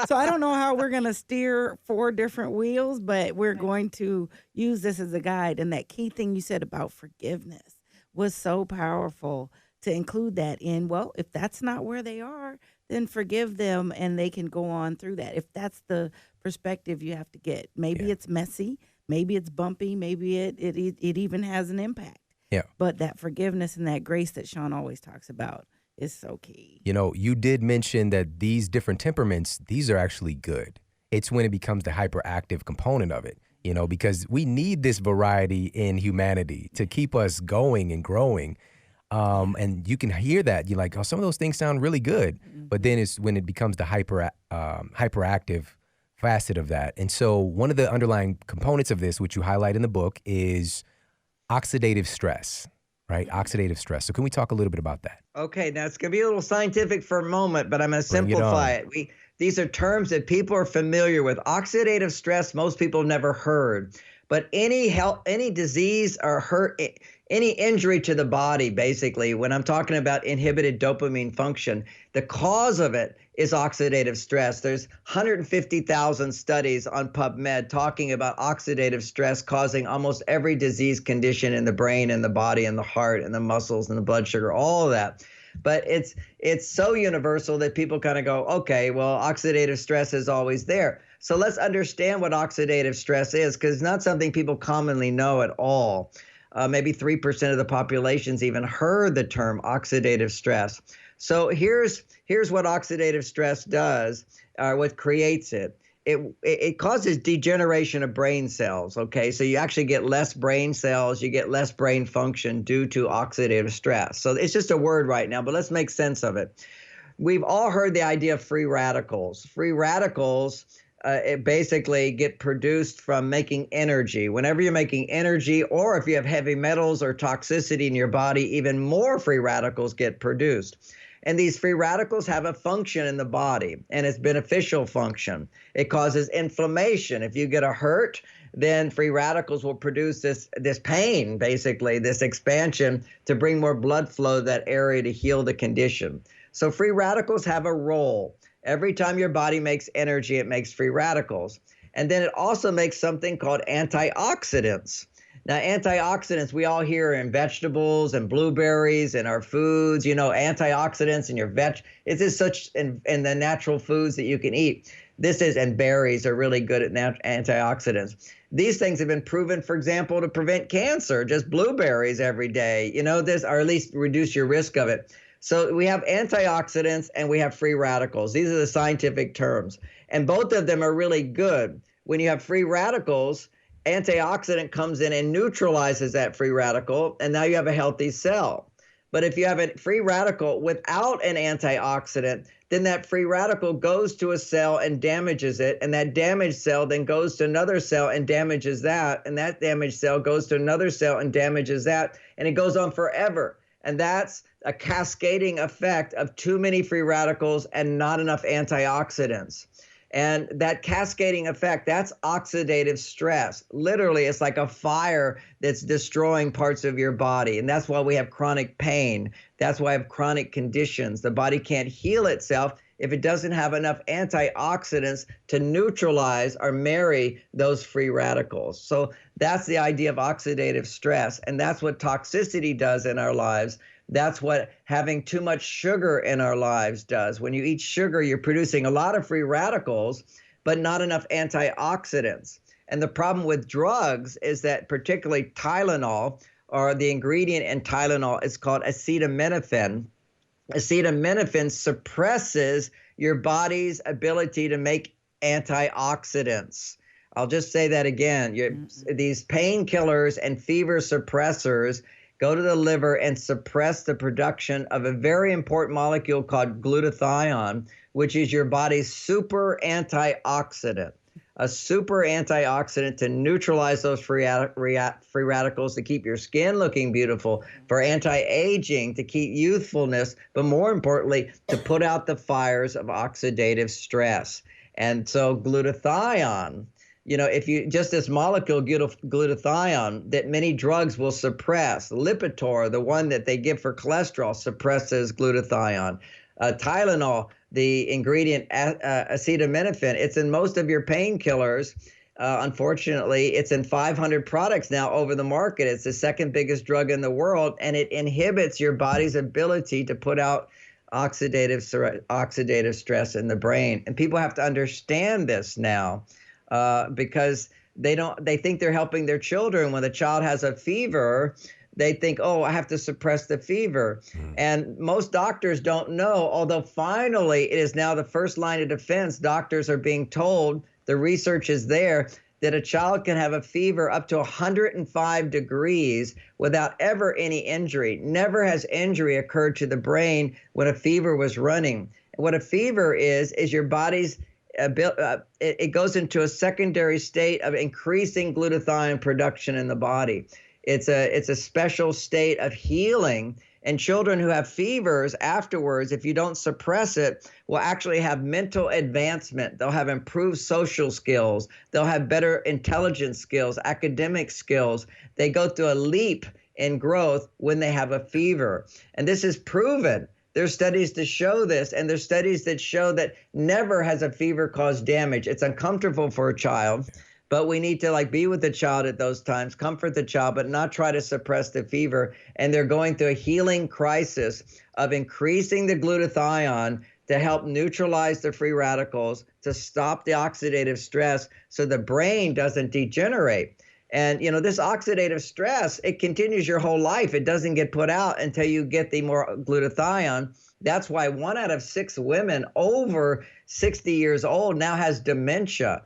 So I don't know how we're going to steer 4 different wheels, but we're going to use this as a guide. And that key thing you said about forgiveness was so powerful, to include that in, well, if that's not where they are, then forgive them and they can go on through that. If that's the perspective you have to get. Maybe it's messy. Maybe it's bumpy. Maybe it even has an impact. Yeah. But that forgiveness and that grace that Shawn always talks about is so key. You know, you did mention that these different temperaments, these are actually good. It's when it becomes the hyperactive component of it, you know, because we need this variety in humanity to keep us going and growing. And you can hear that. You're like, oh, some of those things sound really good. But then it's when it becomes the hyperactive facet of that. And so one of the underlying components of this, which you highlight in the book, is oxidative stress, right? Oxidative stress. So can we talk a little bit about that? Okay, now it's going to be a little scientific for a moment, but I'm going to simplify it. These are terms that people are familiar with. Oxidative stress, most people have never heard. But any disease or hurt, any injury to the body, basically, when I'm talking about inhibited dopamine function, the cause of it is oxidative stress. There's 150,000 studies on PubMed talking about oxidative stress causing almost every disease condition in the brain and the body and the heart and the muscles and the blood sugar, all of that. But it's so universal that people kind of go, okay, well, oxidative stress is always there. So let's understand what oxidative stress is, because it's not something people commonly know at all. Maybe 3% of the population's even heard the term oxidative stress. So here's what oxidative stress does, or what creates it. It causes degeneration of brain cells, okay? So you actually get less brain cells, you get less brain function due to oxidative stress. So it's just a word right now, but let's make sense of it. We've all heard the idea of free radicals. Free radicals it basically get produced from making energy. Whenever you're making energy, or if you have heavy metals or toxicity in your body, even more free radicals get produced. And these free radicals have a function in the body, and it's beneficial function. It causes inflammation. If you get a hurt, then free radicals will produce this pain, basically, this expansion to bring more blood flow to that area to heal the condition. So free radicals have a role. Every time your body makes energy, it makes free radicals. And then it also makes something called antioxidants. Now, antioxidants, we all hear in vegetables and blueberries and our foods, antioxidants in your it is such in the natural foods that you can eat. And berries are really good at antioxidants. These things have been proven, for example, to prevent cancer, just blueberries every day, or at least reduce your risk of it. So we have antioxidants and we have free radicals. These are the scientific terms. And both of them are really good. When you have free radicals, antioxidant comes in and neutralizes that free radical, and now you have a healthy cell. But if you have a free radical without an antioxidant, then that free radical goes to a cell and damages it, and that damaged cell then goes to another cell and damages that, and that damaged cell goes to another cell and damages that, and it goes on forever. And that's a cascading effect of too many free radicals and not enough antioxidants. And that cascading effect, that's oxidative stress. Literally, it's like a fire that's destroying parts of your body. And that's why we have chronic pain. That's why we have chronic conditions. The body can't heal itself if it doesn't have enough antioxidants to neutralize or marry those free radicals. So that's the idea of oxidative stress. And that's what toxicity does in our lives. That's what having too much sugar in our lives does. When you eat sugar, you're producing a lot of free radicals, but not enough antioxidants. And the problem with drugs is that particularly Tylenol, or the ingredient in Tylenol is called acetaminophen. Acetaminophen suppresses your body's ability to make antioxidants. I'll just say that again. These painkillers and fever suppressors go to the liver and suppress the production of a very important molecule called glutathione, which is your body's super antioxidant. A super antioxidant to neutralize those free radicals, to keep your skin looking beautiful, for anti-aging, to keep youthfulness, but more importantly, to put out the fires of oxidative stress. And so glutathione, if you just this molecule glutathione that many drugs will suppress, Lipitor, the one that they give for cholesterol, suppresses glutathione. Tylenol, the ingredient acetaminophen, it's in most of your painkillers. Unfortunately, it's in 500 products now over the market. It's the second biggest drug in the world, and it inhibits your body's ability to put out oxidative stress in the brain. And people have to understand this now. Because they think they're helping their children. When a child has a fever, they think, I have to suppress the fever. And most doctors don't know, although finally it is now the first line of defense. Doctors are being told, the research is there, that a child can have a fever up to 105 degrees without ever any injury. Never has injury occurred to the brain when a fever was running. What a fever is your body's it goes into a secondary state of increasing glutathione production in the body. It's a special state of healing. And children who have fevers afterwards, if you don't suppress it, will actually have mental advancement. They'll have improved social skills. They'll have better intelligence skills, academic skills. They go through a leap in growth when they have a fever. And this is proven. There's studies to show this, and there's studies that show that never has a fever caused damage. It's uncomfortable for a child, but we need to be with the child at those times, comfort the child, but not try to suppress the fever. And they're going through a healing crisis of increasing the glutathione to help neutralize the free radicals, to stop the oxidative stress so the brain doesn't degenerate. And, this oxidative stress, it continues your whole life. It doesn't get put out until you get the more glutathione. That's why 1 out of 6 women over 60 years old now has dementia.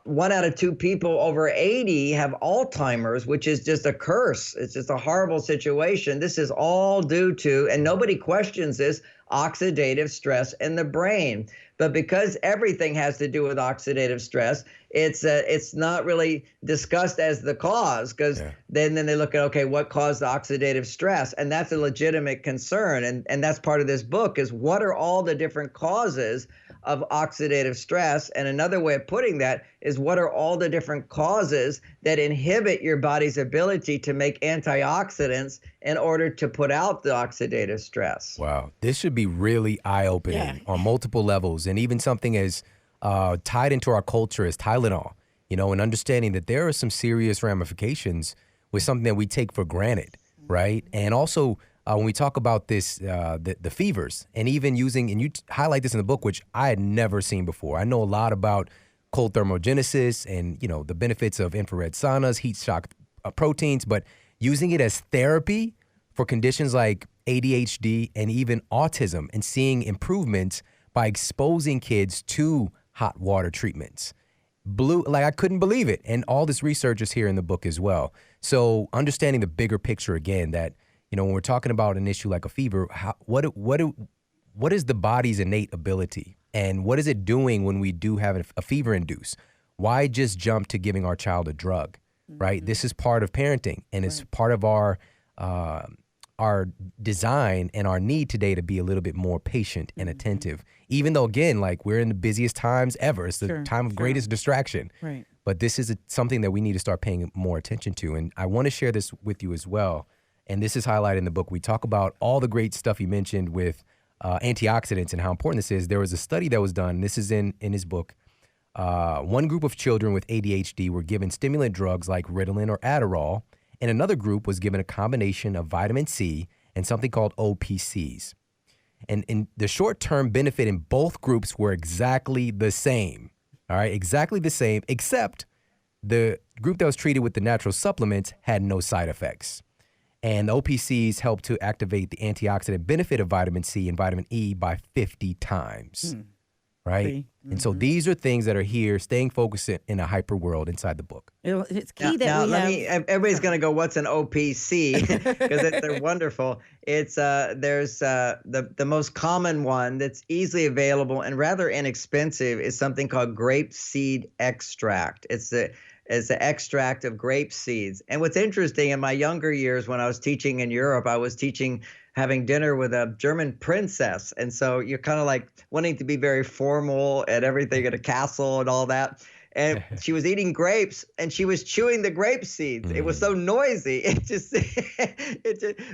1 out of 2 people over 80 have Alzheimer's, which is just a curse. It's just a horrible situation. This is all due to, and nobody questions this, oxidative stress in the brain. But because everything has to do with oxidative stress, it's not really discussed as the cause, because then they look at, okay, what caused the oxidative stress? And that's a legitimate concern. And that's part of this book, is what are all the different causes of oxidative stress? And another way of putting that is, what are all the different causes that inhibit your body's ability to make antioxidants in order to put out the oxidative stress? Wow. This should be really eye-opening on multiple levels, and even something as tied into our culture as Tylenol, and understanding that there are some serious ramifications with something that we take for granted, right? And also, when we talk about this, the fevers, and even using, and you highlight this in the book, which I had never seen before. I know a lot about cold thermogenesis and, the benefits of infrared saunas, heat shock proteins, but using it as therapy for conditions like ADHD and even autism, and seeing improvements by exposing kids to hot water treatments. I couldn't believe it. And all this research is here in the book as well. So understanding the bigger picture again, that, when we're talking about an issue like a fever, what is the body's innate ability? And what is it doing when we do have a fever induce? Why just jump to giving our child a drug, right? This is part of parenting, and it's part of our design and our need today to be a little bit more patient and attentive. Even though, again, like, we're in the busiest times ever. It's the time of greatest distraction. Right. But this is something that we need to start paying more attention to. And I want to share this with you as well. And this is highlighted in the book. We talk about all the great stuff you mentioned with antioxidants and how important this is. There was a study that was done. This is in his book. One group of children with ADHD were given stimulant drugs like Ritalin or Adderall, and another group was given a combination of vitamin C and something called OPCs. And in the short-term benefit in both groups were exactly the same. All right, exactly the same, except the group that was treated with the natural supplements had no side effects. And the OPCs help to activate the antioxidant benefit of vitamin C and vitamin E by 50 times, right? And so these are things that are here, staying focused in a hyper world inside the book. It's key everybody's going to go, what's an OPC? Because they're wonderful. It's there's the most common one that's easily available and rather inexpensive is something called grapeseed extract. It's the extract of grape seeds. And what's interesting, in my younger years when I was teaching in Europe, I was having dinner with a German princess. And so you're kind of like wanting to be very formal and everything at a castle and all that. And she was eating grapes and she was chewing the grape seeds. It was so noisy.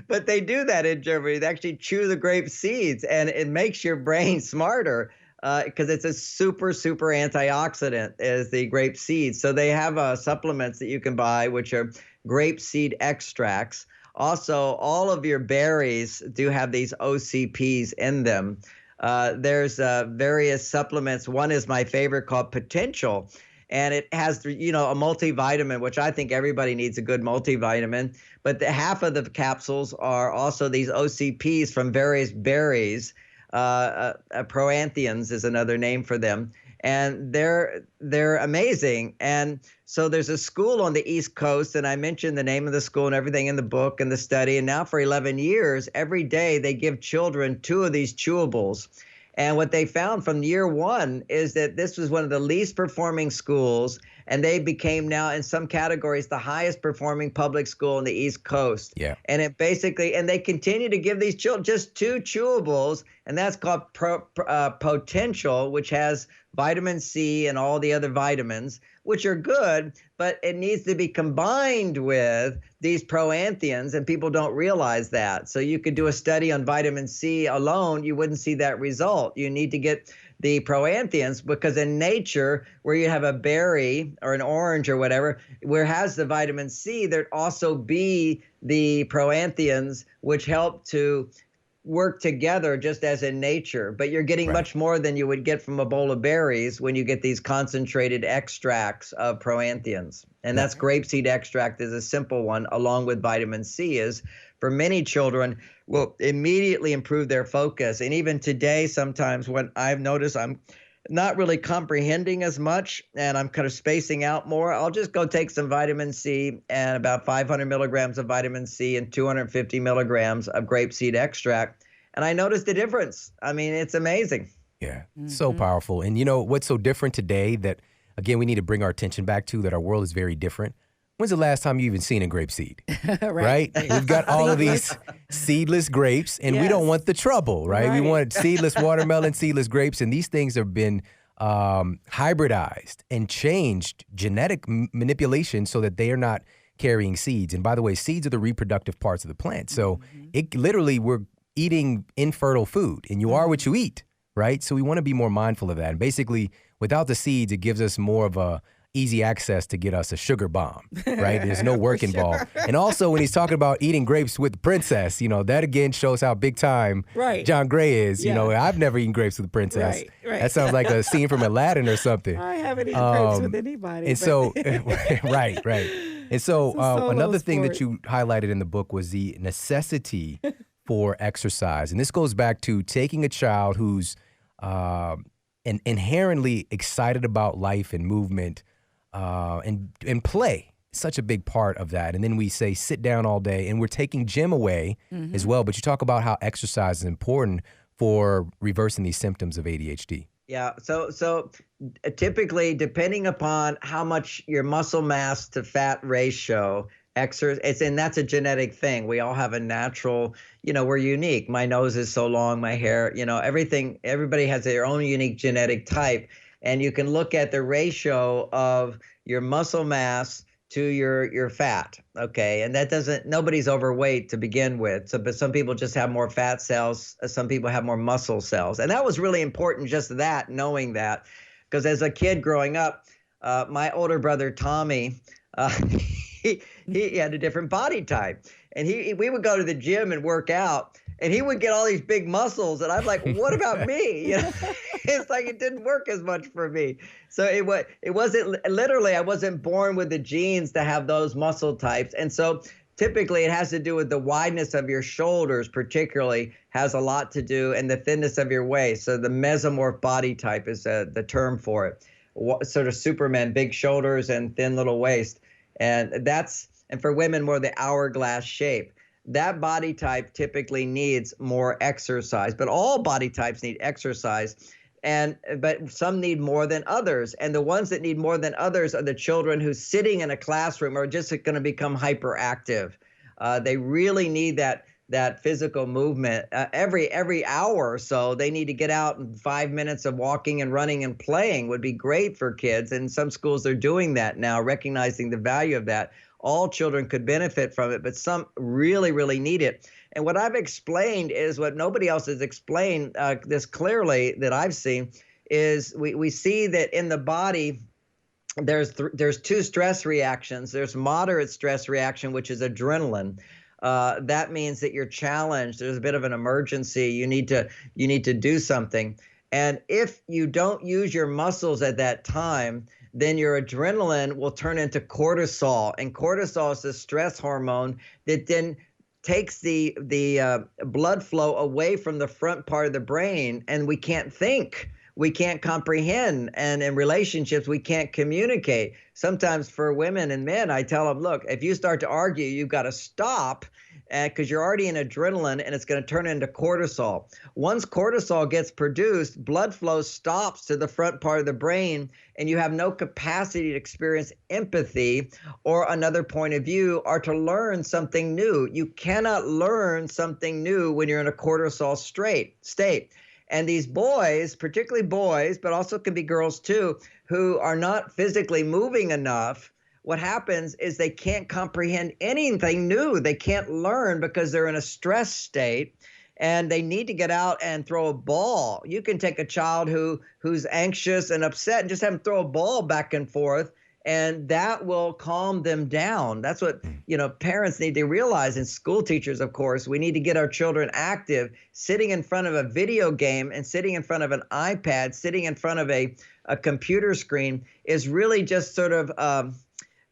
But they do that in Germany. They actually chew the grape seeds, and it makes your brain smarter. Because it's a super, super antioxidant, is the grape seeds. So they have supplements that you can buy, which are grape seed extracts. Also, all of your berries do have these OCPs in them. There's various supplements. One is my favorite, called Potential. And it has, a multivitamin, which I think everybody needs a good multivitamin. But half of the capsules are also these OCPs from various berries. Proanthins is another name for them, and they're amazing. And so there's a school on the East Coast, and I mentioned the name of the school and everything in the book and the study. And now for 11 years, every day they give children 2 of these chewables. And what they found from year 1 is that this was one of the least performing schools, and they became now in some categories the highest performing public school on the East Coast. Yeah. And and they continue to give these children just 2 chewables, and that's called Potential, which has vitamin C and all the other vitamins, which are good, but it needs to be combined with these proanthins, and people don't realize that. So you could do a study on vitamin C alone, you wouldn't see that result. You need to get the proanthins, because in nature, where you have a berry or an orange or whatever, where it has the vitamin C, there'd also be the proanthins, which help to work together just as in nature. But you're getting much more than you would get from a bowl of berries when you get these concentrated extracts of proanthins. And that's grapeseed extract is a simple one, along with vitamin C, is for many children will immediately improve their focus. And even today, sometimes when I've noticed not really comprehending as much and I'm kind of spacing out more, I'll just go take some vitamin C and about 500 milligrams of vitamin C and 250 milligrams of grapeseed extract. And I noticed the difference. I mean, it's amazing. Yeah, so powerful. And you know what's so different today that, again, we need to bring our attention back to, that our world is very different. When's the last time you even seen a grape seed? Right? We've got all of these seedless grapes, and we don't want the trouble, right? We want seedless watermelon, seedless grapes, and these things have been hybridized and changed, genetic manipulation, so that they are not carrying seeds. And by the way, seeds are the reproductive parts of the plant. So it literally, we're eating infertile food, and you are what you eat, right? So we want to be more mindful of that. And basically, without the seeds, it gives us more of a easy access to get us a sugar bomb, right? There's no work involved. And also, when he's talking about eating grapes with the princess, you know, that again shows how big time John Gray is. You know, I've never eaten grapes with the princess. That sounds like a scene from Aladdin or something. I haven't eaten grapes with anybody. And so, right. And so another thing that you highlighted in the book was the necessity for exercise. And this goes back to taking a child who's inherently excited about life and movement, and play, such a big part of that. And then we say sit down all day, and we're taking gym away as well. But you talk about how exercise is important for reversing these symptoms of ADHD. Yeah. So typically, depending upon how much your muscle mass to fat ratio, exercise, and that's a genetic thing. We all have a natural, we're unique. My nose is so long, my hair, everything, everybody has their own unique genetic type. And you can look at the ratio of your muscle mass to your fat, okay? And that nobody's overweight to begin with. So, but some people just have more fat cells. Some people have more muscle cells. And that was really important, just that, knowing that. Because as a kid growing up, my older brother, Tommy, he had a different body type. And we would go to the gym and work out, and he would get all these big muscles, and I'm like, what about me? It's like it didn't work as much for me. So it wasn't literally, I wasn't born with the genes to have those muscle types. And so typically it has to do with the wideness of your shoulders, particularly has a lot to do, and the thinness of your waist. So the mesomorph body type is the term for it. Sort of Superman, big shoulders and thin little waist. And for women, more the hourglass shape. That body type typically needs more exercise, but all body types need exercise. But some need more than others. And the ones that need more than others are the children who sitting in a classroom are just going to become hyperactive. They really need that physical movement every hour or so. They need to get out, and 5 minutes of walking and running and playing would be great for kids. And some schools are doing that now, recognizing the value of that. All children could benefit from it, but some really, really need it. And what I've explained is what nobody else has explained this clearly that I've seen is we see that in the body, there's two stress reactions. There's moderate stress reaction, which is adrenaline. That means that you're challenged. There's a bit of an emergency. You need to do something. And if you don't use your muscles at that time, then your adrenaline will turn into cortisol. And cortisol is the stress hormone that then takes the blood flow away from the front part of the brain, and we can't think. We can't comprehend. And in relationships, we can't communicate. Sometimes for women and men, I tell them, look, if you start to argue, you've got to stop because you're already in adrenaline, and it's going to turn into cortisol. Once cortisol gets produced, blood flow stops to the front part of the brain, and you have no capacity to experience empathy or another point of view or to learn something new. You cannot learn something new when you're in a cortisol state. And these boys, particularly boys, but also can be girls too, who are not physically moving enough, what happens is they can't comprehend anything new. They can't learn because they're in a stress state, and they need to get out and throw a ball. You can take a child who's anxious and upset and just have them throw a ball back and forth, and that will calm them down. That's what, parents need to realize, and school teachers, of course. We need to get our children active. Sitting in front of a video game and sitting in front of an iPad, sitting in front of a computer screen is really just sort of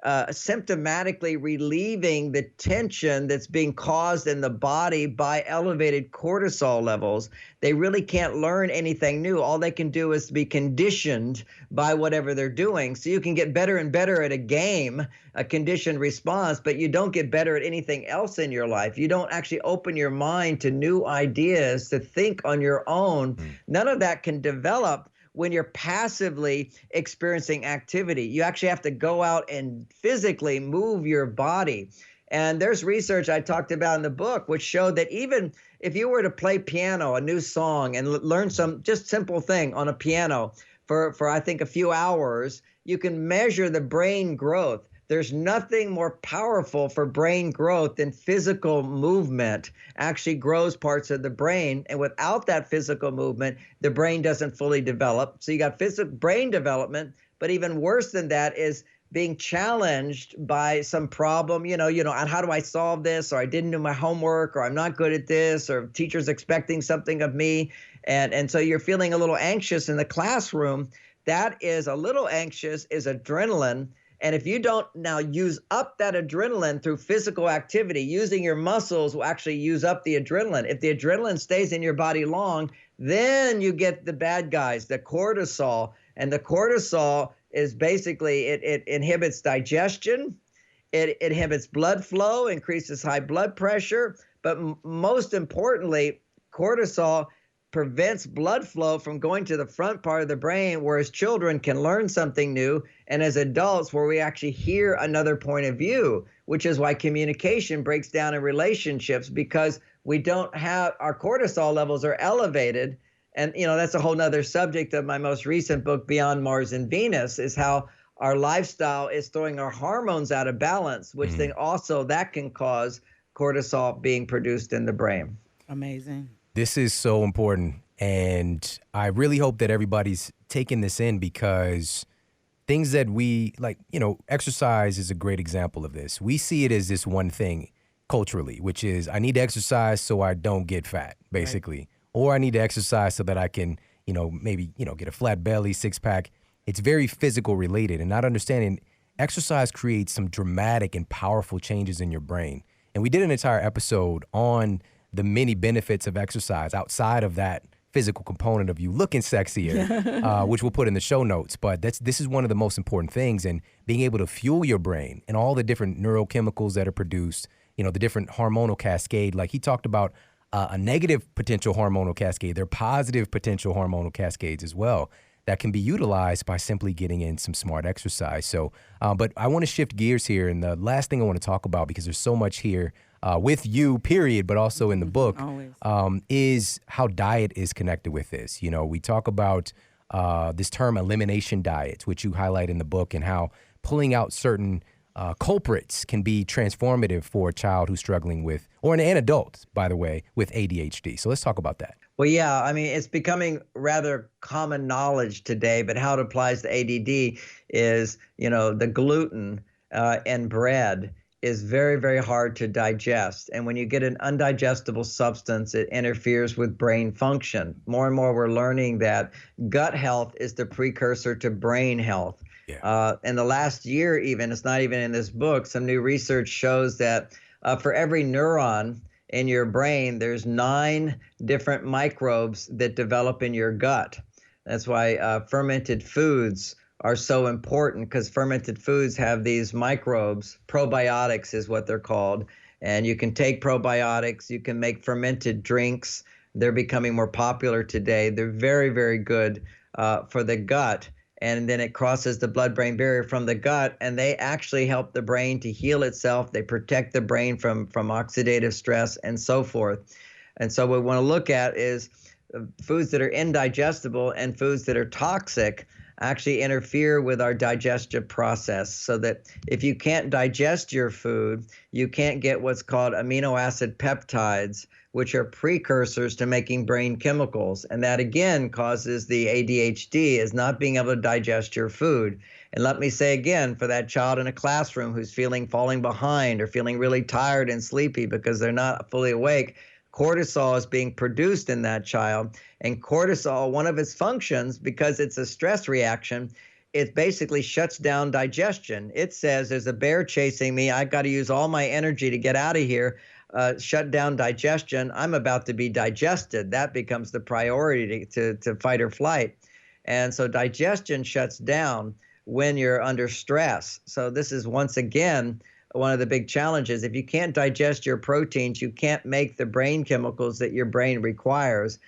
symptomatically relieving the tension that's being caused in the body by elevated cortisol levels, they really can't learn anything new. All they can do is be conditioned by whatever they're doing. So you can get better and better at a game, a conditioned response, but you don't get better at anything else in your life. You don't actually open your mind to new ideas, to think on your own. None of that can develop when you're passively experiencing activity. You actually have to go out and physically move your body. And there's research I talked about in the book which showed that even if you were to play piano, a new song, and learn some just simple thing on a piano for I think a few hours, you can measure the brain growth. There's nothing more powerful for brain growth than physical movement. Actually grows parts of the brain. And without that physical movement, the brain doesn't fully develop. So you got physical brain development, but even worse than that is being challenged by some problem, how do I solve this? Or I didn't do my homework, or I'm not good at this, or teacher's expecting something of me. And so you're feeling a little anxious in the classroom. That is, a little anxious is adrenaline. And if you don't now use up that adrenaline through physical activity, using your muscles will actually use up the adrenaline. If the adrenaline stays in your body long, then you get the bad guys, the cortisol. And the cortisol is basically, it inhibits digestion, it inhibits blood flow, increases high blood pressure. But most importantly, cortisol prevents blood flow from going to the front part of the brain, whereas children can learn something new, and as adults where we actually hear another point of view, which is why communication breaks down in relationships, because we don't have, our cortisol levels are elevated. And that's a whole nother subject of my most recent book, Beyond Mars and Venus, is how our lifestyle is throwing our hormones out of balance, which then also that can cause cortisol being produced in the brain. Amazing. This is so important, and I really hope that everybody's taking this in, because things that we like, exercise is a great example of this. We see it as this one thing culturally, which is I need to exercise so I don't get fat, basically. Right. Or I need to exercise so that I can, maybe, get a flat belly, six pack. It's very physical related, and not understanding exercise creates some dramatic and powerful changes in your brain. And we did an entire episode on the many benefits of exercise outside of that physical component of you looking sexier, which we'll put in the show notes. But this is one of the most important things, and being able to fuel your brain and all the different neurochemicals that are produced, the different hormonal cascade. Like he talked about a negative potential hormonal cascade. There are positive potential hormonal cascades as well that can be utilized by simply getting in some smart exercise. So, but I want to shift gears here. And the last thing I want to talk about, because there's so much here with you, period, but also in the book, is how diet is connected with this. We talk about this term elimination diets, which you highlight in the book, and how pulling out certain culprits can be transformative for a child who's struggling with, or an adult, by the way, with ADHD. So let's talk about that. Well, yeah, I mean, it's becoming rather common knowledge today, but how it applies to ADD is, the gluten in bread is very, very hard to digest. And when you get an undigestible substance, it interferes with brain function. More and more, we're learning that gut health is the precursor to brain health. Yeah. In the last year, even, it's not even in this book, some new research shows that for every neuron in your brain, there's 9 different microbes that develop in your gut. That's why fermented foods are so important, because fermented foods have these microbes. Probiotics is what they're called. And you can take probiotics, you can make fermented drinks. They're becoming more popular today. They're very, very good for the gut. And then it crosses the blood-brain barrier from the gut, and they actually help the brain to heal itself. They protect the brain from oxidative stress and so forth. And so what we want to look at is foods that are indigestible and foods that are toxic actually interfere with our digestive process, so that if you can't digest your food, you can't get what's called amino acid peptides, which are precursors to making brain chemicals. And that, again, causes the ADHD, is not being able to digest your food. And let me say again, for that child in a classroom who's falling behind or feeling really tired and sleepy because they're not fully awake, cortisol is being produced in that child. And cortisol, one of its functions, because it's a stress reaction, it basically shuts down digestion. It says, there's a bear chasing me. I've got to use all my energy to get out of here. Shut down digestion. I'm about to be digested. That becomes the priority to fight or flight. And so digestion shuts down when you're under stress. So this is, once again, one of the big challenges. If you can't digest your proteins, you can't make the brain chemicals that your brain requires.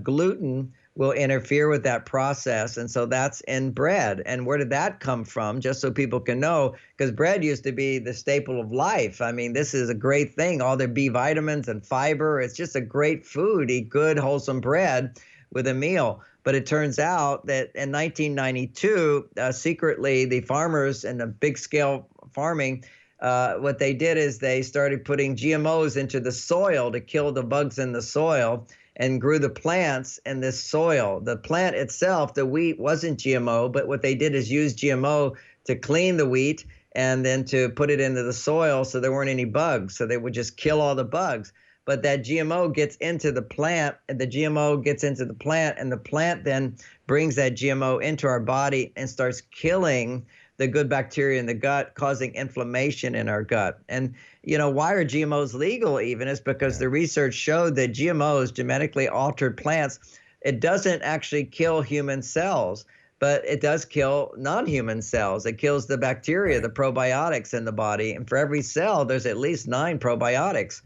Gluten will interfere with that process. And so that's in bread. And where did that come from? Just so people can know, because bread used to be the staple of life. I mean, this is a great thing. All their B vitamins and fiber. It's just a great food. Eat good, wholesome bread with a meal. But it turns out that in 1992, secretly, the farmers and the big scale farming, what they did is they started putting GMOs into the soil to kill the bugs in the soil, and grew the plants in this soil. The plant itself, the wheat, wasn't GMO, but what they did is use GMO to clean the wheat and then to put it into the soil so there weren't any bugs. So they would just kill all the bugs. But that GMO gets into the plant, and the GMO gets into the plant, and the plant then brings that GMO into our body and starts killing the good bacteria in the gut, causing inflammation in our gut. And, why are GMOs legal even? Is because the research showed that GMOs, genetically altered plants, it doesn't actually kill human cells, but it does kill non-human cells. It kills the bacteria, the probiotics in the body. And for every cell, there's at least 9 probiotics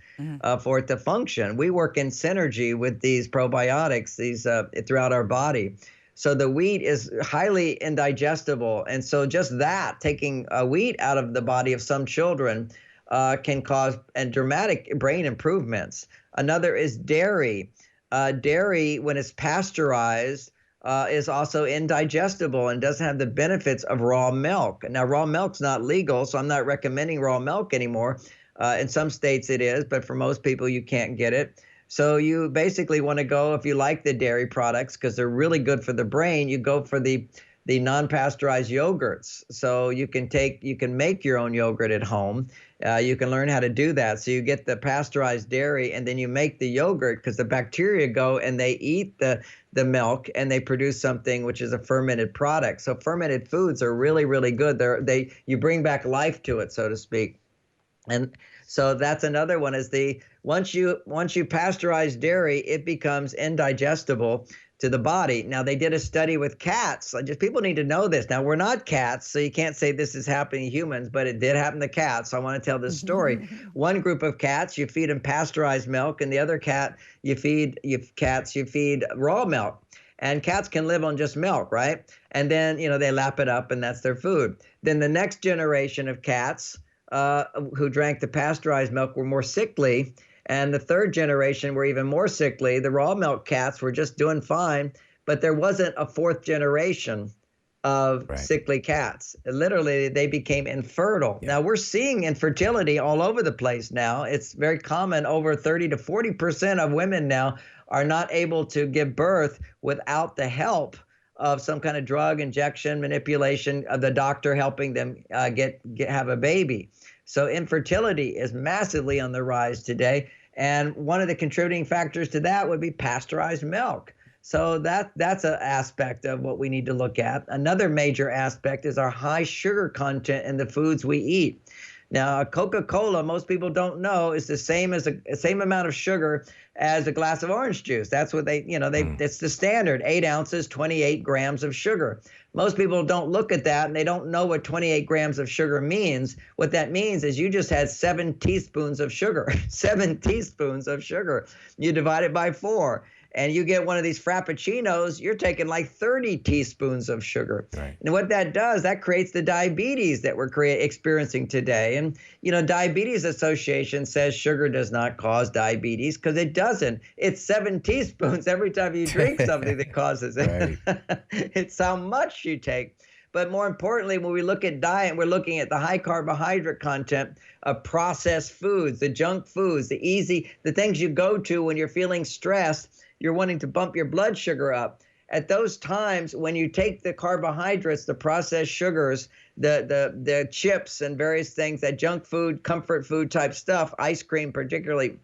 for it to function. We work in synergy with these probiotics throughout our body. So the wheat is highly indigestible. And so just that, taking wheat out of the body of some children can cause dramatic brain improvements. Another is dairy. Dairy, when it's pasteurized, is also indigestible and doesn't have the benefits of raw milk. Now, raw milk's not legal, so I'm not recommending raw milk anymore. In some states it is, but for most people you can't get it. So you basically want to go, if you like the dairy products, because they're really good for the brain, you go for the non-pasteurized yogurts. So you can make your own yogurt at home. You can learn how to do that. So you get the pasteurized dairy, and then you make the yogurt, because the bacteria go and they eat the milk and they produce something which is a fermented product. So fermented foods are really, really good. You bring back life to it, so to speak. And so that's another one, is once you pasteurize dairy, it becomes indigestible to the body. Now, they did a study with cats. People need to know this. Now, we're not cats, so you can't say this is happening to humans, but it did happen to cats. So I want to tell this story. One group of cats, you feed them pasteurized milk, and the other you feed raw milk. And cats can live on just milk, right? And then, they lap it up, and that's their food. Then the next generation of cats who drank the pasteurized milk were more sickly. And the third generation were even more sickly. The raw milk cats were just doing fine, but there wasn't a fourth generation of sickly cats. Literally, they became infertile. Yeah. Now, we're seeing infertility all over the place now. It's very common. Over 30 to 40% of women now are not able to give birth without the help of some kind of drug, injection, manipulation of the doctor helping them have a baby. So infertility is massively on the rise today. And one of the contributing factors to that would be pasteurized milk. So that's an aspect of what we need to look at. Another major aspect is our high sugar content in the foods we eat. Now, Coca-Cola, most people don't know, is the same amount of sugar as a glass of orange juice. That's what it's the standard, 8 ounces, 28 grams of sugar. Most people don't look at that, and they don't know what 28 grams of sugar means. What that means is you just had 7 teaspoons of sugar, 7 teaspoons of sugar. You divide it by 4. And you get one of these frappuccinos, you're taking like 30 teaspoons of sugar. Right. And what that does, that creates the diabetes that we're experiencing today. And, Diabetes Association says sugar does not cause diabetes, because it doesn't. It's 7 teaspoons every time you drink something that causes it. Right. It's how much you take. But more importantly, when we look at diet, we're looking at the high carbohydrate content of processed foods, the junk foods, the things you go to when you're feeling stressed. You're wanting to bump your blood sugar up. At those times, when you take the carbohydrates, the processed sugars, the chips and various things, that junk food, comfort food type stuff, ice cream particularly,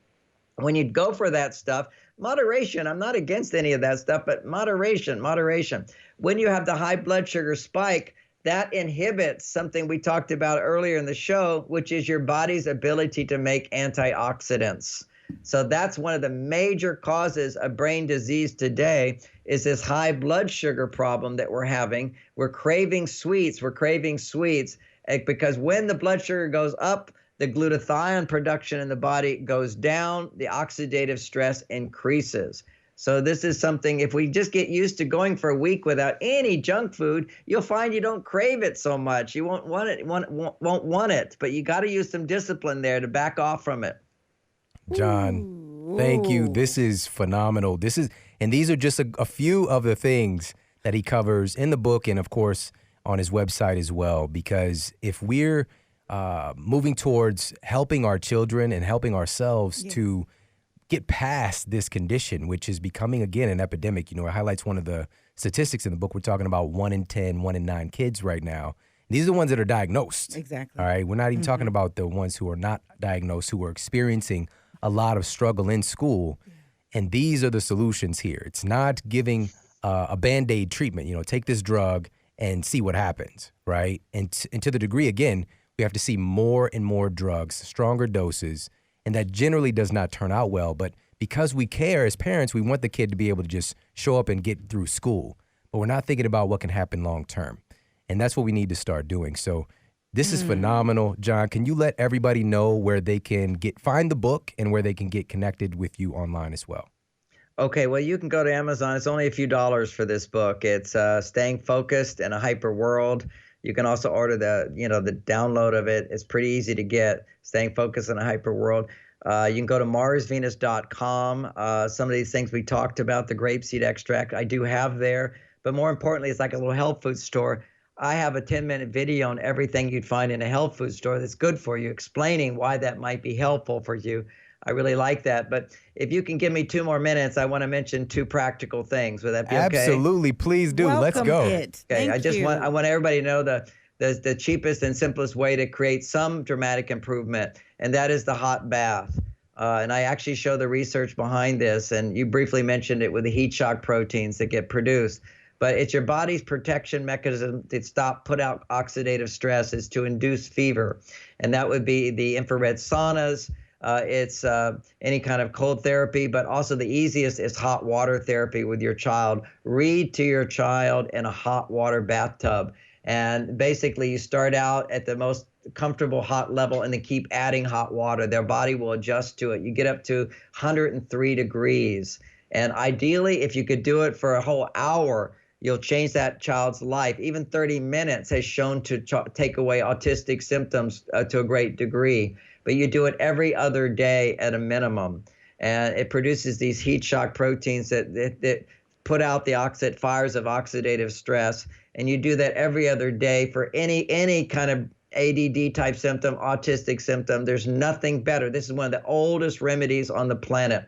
when you go for that stuff, moderation, I'm not against any of that stuff, but moderation, moderation. When you have the high blood sugar spike, that inhibits something we talked about earlier in the show, which is your body's ability to make antioxidants. So that's one of the major causes of brain disease today is this high blood sugar problem that we're having. We're craving sweets. Because when the blood sugar goes up, the glutathione production in the body goes down, the oxidative stress increases. So this is something, if we just get used to going for a week without any junk food, you'll find you don't crave it so much. You won't want it, but you got to use some discipline there to back off from it. John, thank you. This is phenomenal. And these are just a few of the things that he covers in the book and, of course, on his website as well. Because if we're moving towards helping our children and helping ourselves to get past this condition, which is becoming, again, an epidemic. It highlights one of the statistics in the book. We're talking about 1 in 10, 1 in 9 kids right now. These are the ones that are diagnosed. Exactly. All right. We're not even talking about the ones who are not diagnosed, who are experiencing a lot of struggle in school. And these are the solutions here. It's not giving a Band-Aid treatment, take this drug and see what happens, right? And to the degree, again, we have to see more and more drugs, stronger doses, and that generally does not turn out well. But because we care as parents, we want the kid to be able to just show up and get through school. But we're not thinking about what can happen long term. And that's what we need to start doing. So this is phenomenal. John, can you let everybody know where they can find the book and where they can get connected with you online as well? Okay, well, you can go to Amazon. It's only a few dollars for this book. It's Staying Focused in a Hyper World. You can also order the download of it. It's pretty easy to get, Staying Focused in a Hyper World. You can go to marsvenus.com. Some of these things we talked about, the grapeseed extract, I do have there. But more importantly, it's like a little health food store. I have a 10-minute video on everything you'd find in a health food store that's good for you, explaining why that might be helpful for you. I really like that. But if you can give me 2 more minutes, I want to mention 2 practical things. Would that be okay? Absolutely. Please do. Let's go. Okay. I want everybody to know the cheapest and simplest way to create some dramatic improvement, and that is the hot bath. And I actually show the research behind this, and you briefly mentioned it with the heat shock proteins that get produced. But it's your body's protection mechanism to put out oxidative stress, is to induce fever. And that would be the infrared saunas. It's any kind of cold therapy, but also the easiest is hot water therapy with your child. Read to your child in a hot water bathtub. And basically you start out at the most comfortable hot level and then keep adding hot water. Their body will adjust to it. You get up to 103 degrees. And ideally, if you could do it for a whole hour, you'll change that child's life. Even 30 minutes has shown to take away autistic symptoms to a great degree. But you do it every other day at a minimum. And it produces these heat shock proteins that put out the fires of oxidative stress. And you do that every other day for any kind of ADD type symptom, autistic symptom. There's nothing better. This is one of the oldest remedies on the planet,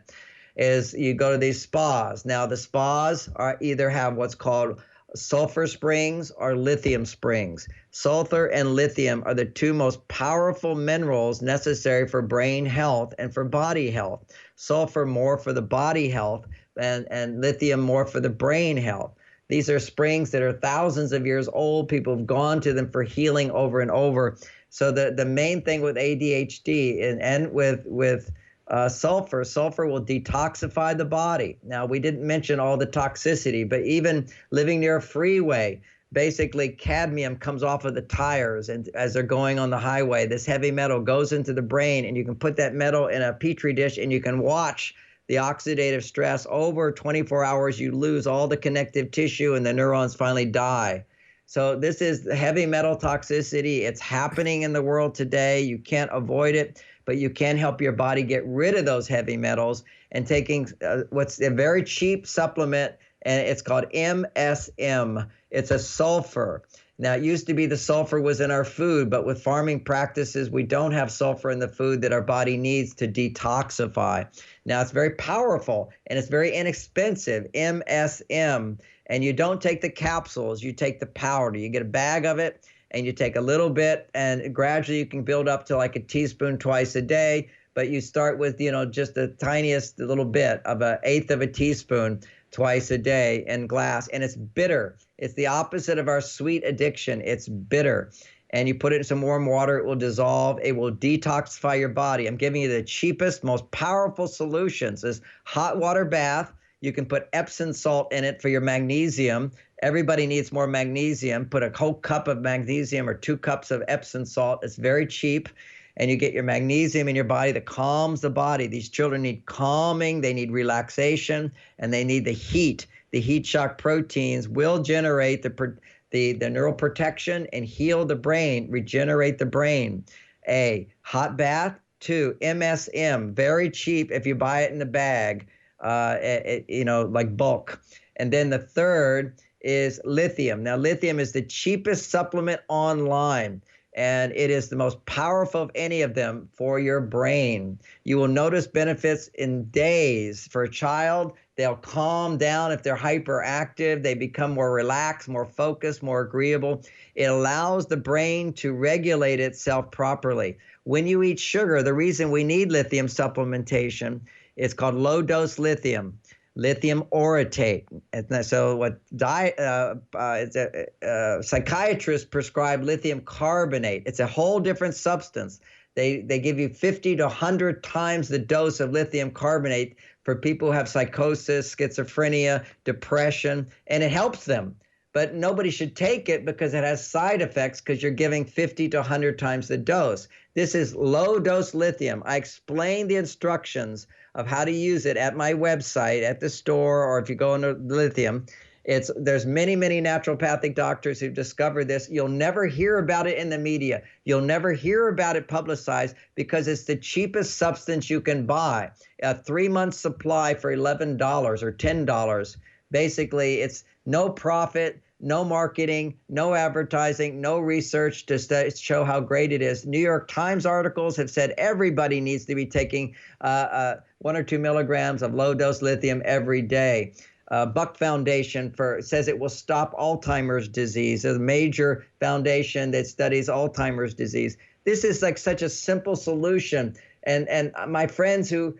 is you go to these spas. Now the spas either have what's called sulfur springs or lithium springs. Sulfur and lithium are the 2 most powerful minerals necessary for brain health and for body health. Sulfur more for the body health and lithium more for the brain health. These are springs that are thousands of years old. People have gone to them for healing over and over. So the main thing with ADHD and with sulfur will detoxify the body. Now, we didn't mention all the toxicity, but even living near a freeway, basically cadmium comes off of the tires, and as they're going on the highway, this heavy metal goes into the brain, and you can put that metal in a petri dish and you can watch the oxidative stress. Over 24 hours, you lose all the connective tissue and the neurons finally die. So this is the heavy metal toxicity. It's happening in the world today. You can't avoid it, but you can help your body get rid of those heavy metals and taking what's a very cheap supplement, and it's called MSM. It's a sulfur. Now, it used to be the sulfur was in our food, but with farming practices, we don't have sulfur in the food that our body needs to detoxify. Now, it's very powerful, and it's very inexpensive, MSM. And you don't take the capsules, you take the powder. You get a bag of it, and you take a little bit, and gradually you can build up to like a teaspoon twice a day. but you start with, just the tiniest little bit of an eighth of a teaspoon twice a day in glass, and it's bitter. It's the opposite of our sweet addiction. It's bitter. And you put it in some warm water, it will dissolve. It will detoxify your body. I'm giving you the cheapest, most powerful solutions. This hot water bath. You can put Epsom salt in it for your magnesium. Everybody needs more magnesium. Put a whole cup of magnesium or 2 cups of Epsom salt. It's very cheap. And you get your magnesium in your body that calms the body. These children need calming, they need relaxation, and they need the heat. The heat shock proteins will generate the neural protection and heal the brain, regenerate the brain. A, hot bath. 2, MSM, very cheap if you buy it in the bag, like bulk. And then the third is lithium. Now, lithium is the cheapest supplement online, and it is the most powerful of any of them for your brain. You will notice benefits in days. For a child, they'll calm down if they're hyperactive. They become more relaxed, more focused, more agreeable. It allows the brain to regulate itself properly. When you eat sugar, the reason we need lithium supplementation is called low-dose lithium. Lithium orotate. And so what psychiatrists prescribe lithium carbonate. It's a whole different substance. They give you 50 to 100 times the dose of lithium carbonate for people who have psychosis, schizophrenia, depression, and it helps them. But nobody should take it because it has side effects because you're giving 50 to 100 times the dose. This is low-dose lithium. I explain the instructions of how to use it at my website, at the store, or if you go into lithium. There's many, many naturopathic doctors who've discovered this. You'll never hear about it in the media. You'll never hear about it publicized because it's the cheapest substance you can buy. A 3-month supply for $11 or $10. Basically, it's no profit, no marketing, no advertising, no research to show how great it is. New York Times articles have said everybody needs to be taking 1 or 2 milligrams of low-dose lithium every day. Buck Foundation says it will stop Alzheimer's disease. It's a major foundation that studies Alzheimer's disease. This is like such a simple solution. And my friends who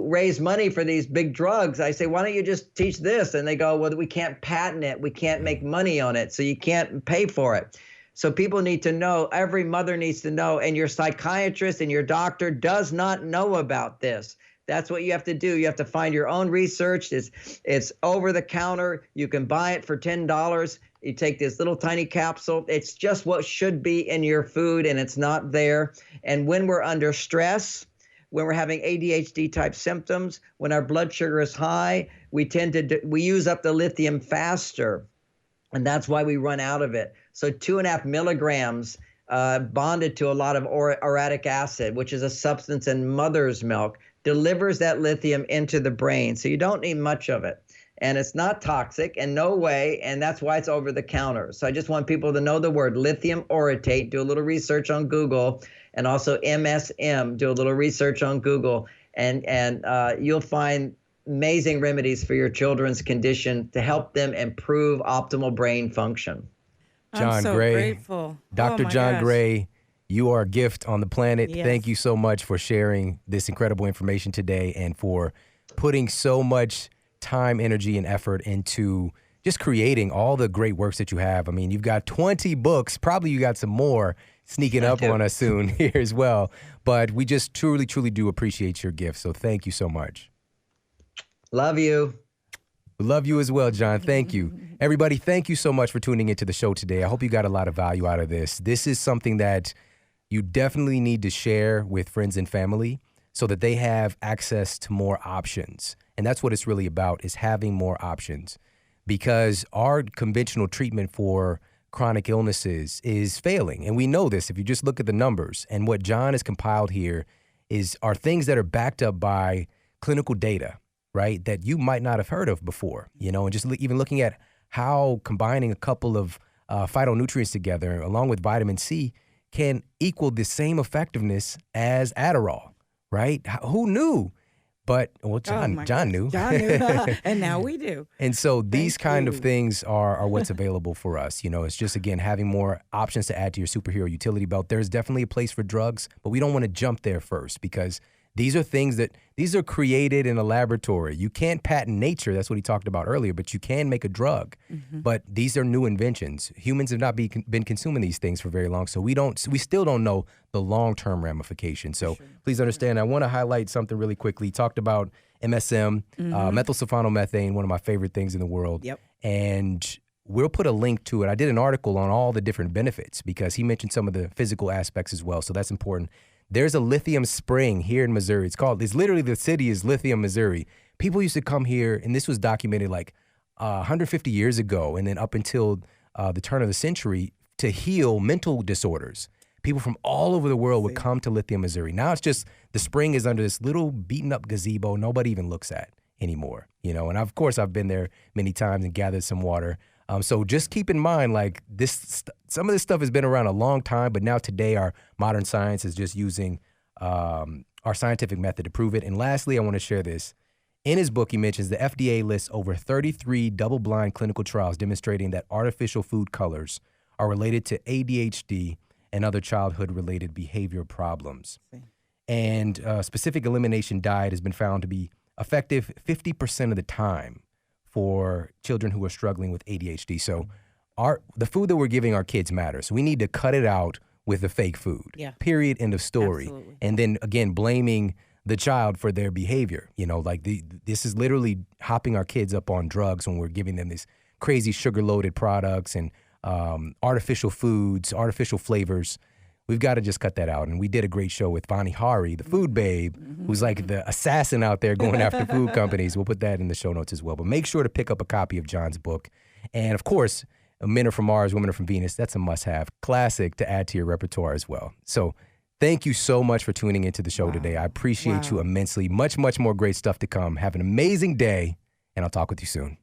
raise money for these big drugs, I say, why don't you just teach this? And they go, well, we can't patent it. We can't make money on it. So you can't pay for it. So people need to know, every mother needs to know, and your psychiatrist and your doctor does not know about this. That's what you have to do. You have to find your own research. It's over the counter. You can buy it for $10. You take this little tiny capsule. It's just what should be in your food, and it's not there. And when we're under stress, when we're having ADHD type symptoms, when our blood sugar is high, we use up the lithium faster. And that's why we run out of it. So 2.5 milligrams bonded to a lot of uric acid, which is a substance in mother's milk, delivers that lithium into the brain. So you don't need much of it. And it's not toxic in no way, and that's why it's over the counter. So I just want people to know the word lithium orotate, do a little research on Google, and also MSM, do a little research on Google, and you'll find amazing remedies for your children's condition to help them improve optimal brain function. John I'm so Gray, grateful. Dr. Oh, John gosh. Gray, you are a gift on the planet. Yes. Thank you so much for sharing this incredible information today and for putting so much time, energy, and effort into just creating all the great works that you have. I mean, you've got 20 books. Probably you got some more sneaking up on us soon here as well. But we just truly, truly do appreciate your gift. So thank you so much. Love you. We love you as well, John. Thank you. Everybody, thank you so much for tuning into the show today. I hope you got a lot of value out of this. This is something that you definitely need to share with friends and family so that they have access to more options. And that's what it's really about, is having more options. Because our conventional treatment for chronic illnesses is failing. And we know this if you just look at the numbers. And what John has compiled here are things that are backed up by clinical data, right, that you might not have heard of before, and just even looking at how combining a couple of phytonutrients together along with vitamin C can equal the same effectiveness as Adderall, right? Who knew But, well, Oh my John gosh. knew. John knew. And now we do. And so these Thank kind of you. things are what's available for us. You know, it's just, again, having more options to add to your superhero utility belt. There's definitely a place for drugs, but we don't want to jump there first because these are things these are created in a laboratory. You can't patent nature. That's what he talked about earlier, but you can make a drug. But these are new inventions. Humans have not been consuming these things for very long, so we still don't know the long-term ramifications. So please understand, I want to highlight something really quickly. He talked about MSM, methylsulfonomethane, one of my favorite things in the world. Yep. And we'll put a link to it. I did an article on all the different benefits because he mentioned some of the physical aspects as well, so that's important. There's a lithium spring here in Missouri. It's literally the city is Lithium, Missouri. People used to come here, and this was documented like 150 years ago, and then up until the turn of the century, to heal mental disorders. People from all over the world would come to Lithium, Missouri. Now it's just the spring is under this little beaten up gazebo nobody even looks at anymore, you know. And of course, I've been there many times and gathered some water. So just keep in mind, like some of this stuff has been around a long time, but now today our modern science is just using our scientific method to prove it. And lastly, I want to share this. In his book, he mentions the FDA lists over 33 double-blind clinical trials demonstrating that artificial food colors are related to ADHD and other childhood-related behavior problems. And specific elimination diet has been found to be effective 50% of the time for children who are struggling with ADHD. So the food that we're giving our kids matters. We need to cut it out with the fake food. Yeah. Period. End of story. Absolutely. And then, again, blaming the child for their behavior. You know, like this is literally hopping our kids up on drugs when we're giving them these crazy sugar-loaded products and artificial foods, artificial flavors. We've got to just cut that out. And we did a great show with Vani Hari, the food babe, who's like the assassin out there going after food companies. We'll put that in the show notes as well. But make sure to pick up a copy of John's book. And of course, Men Are From Mars, Women Are From Venus. That's a must-have. Classic to add to your repertoire as well. So thank you so much for tuning into the show today. I appreciate you immensely. Much, much more great stuff to come. Have an amazing day, and I'll talk with you soon.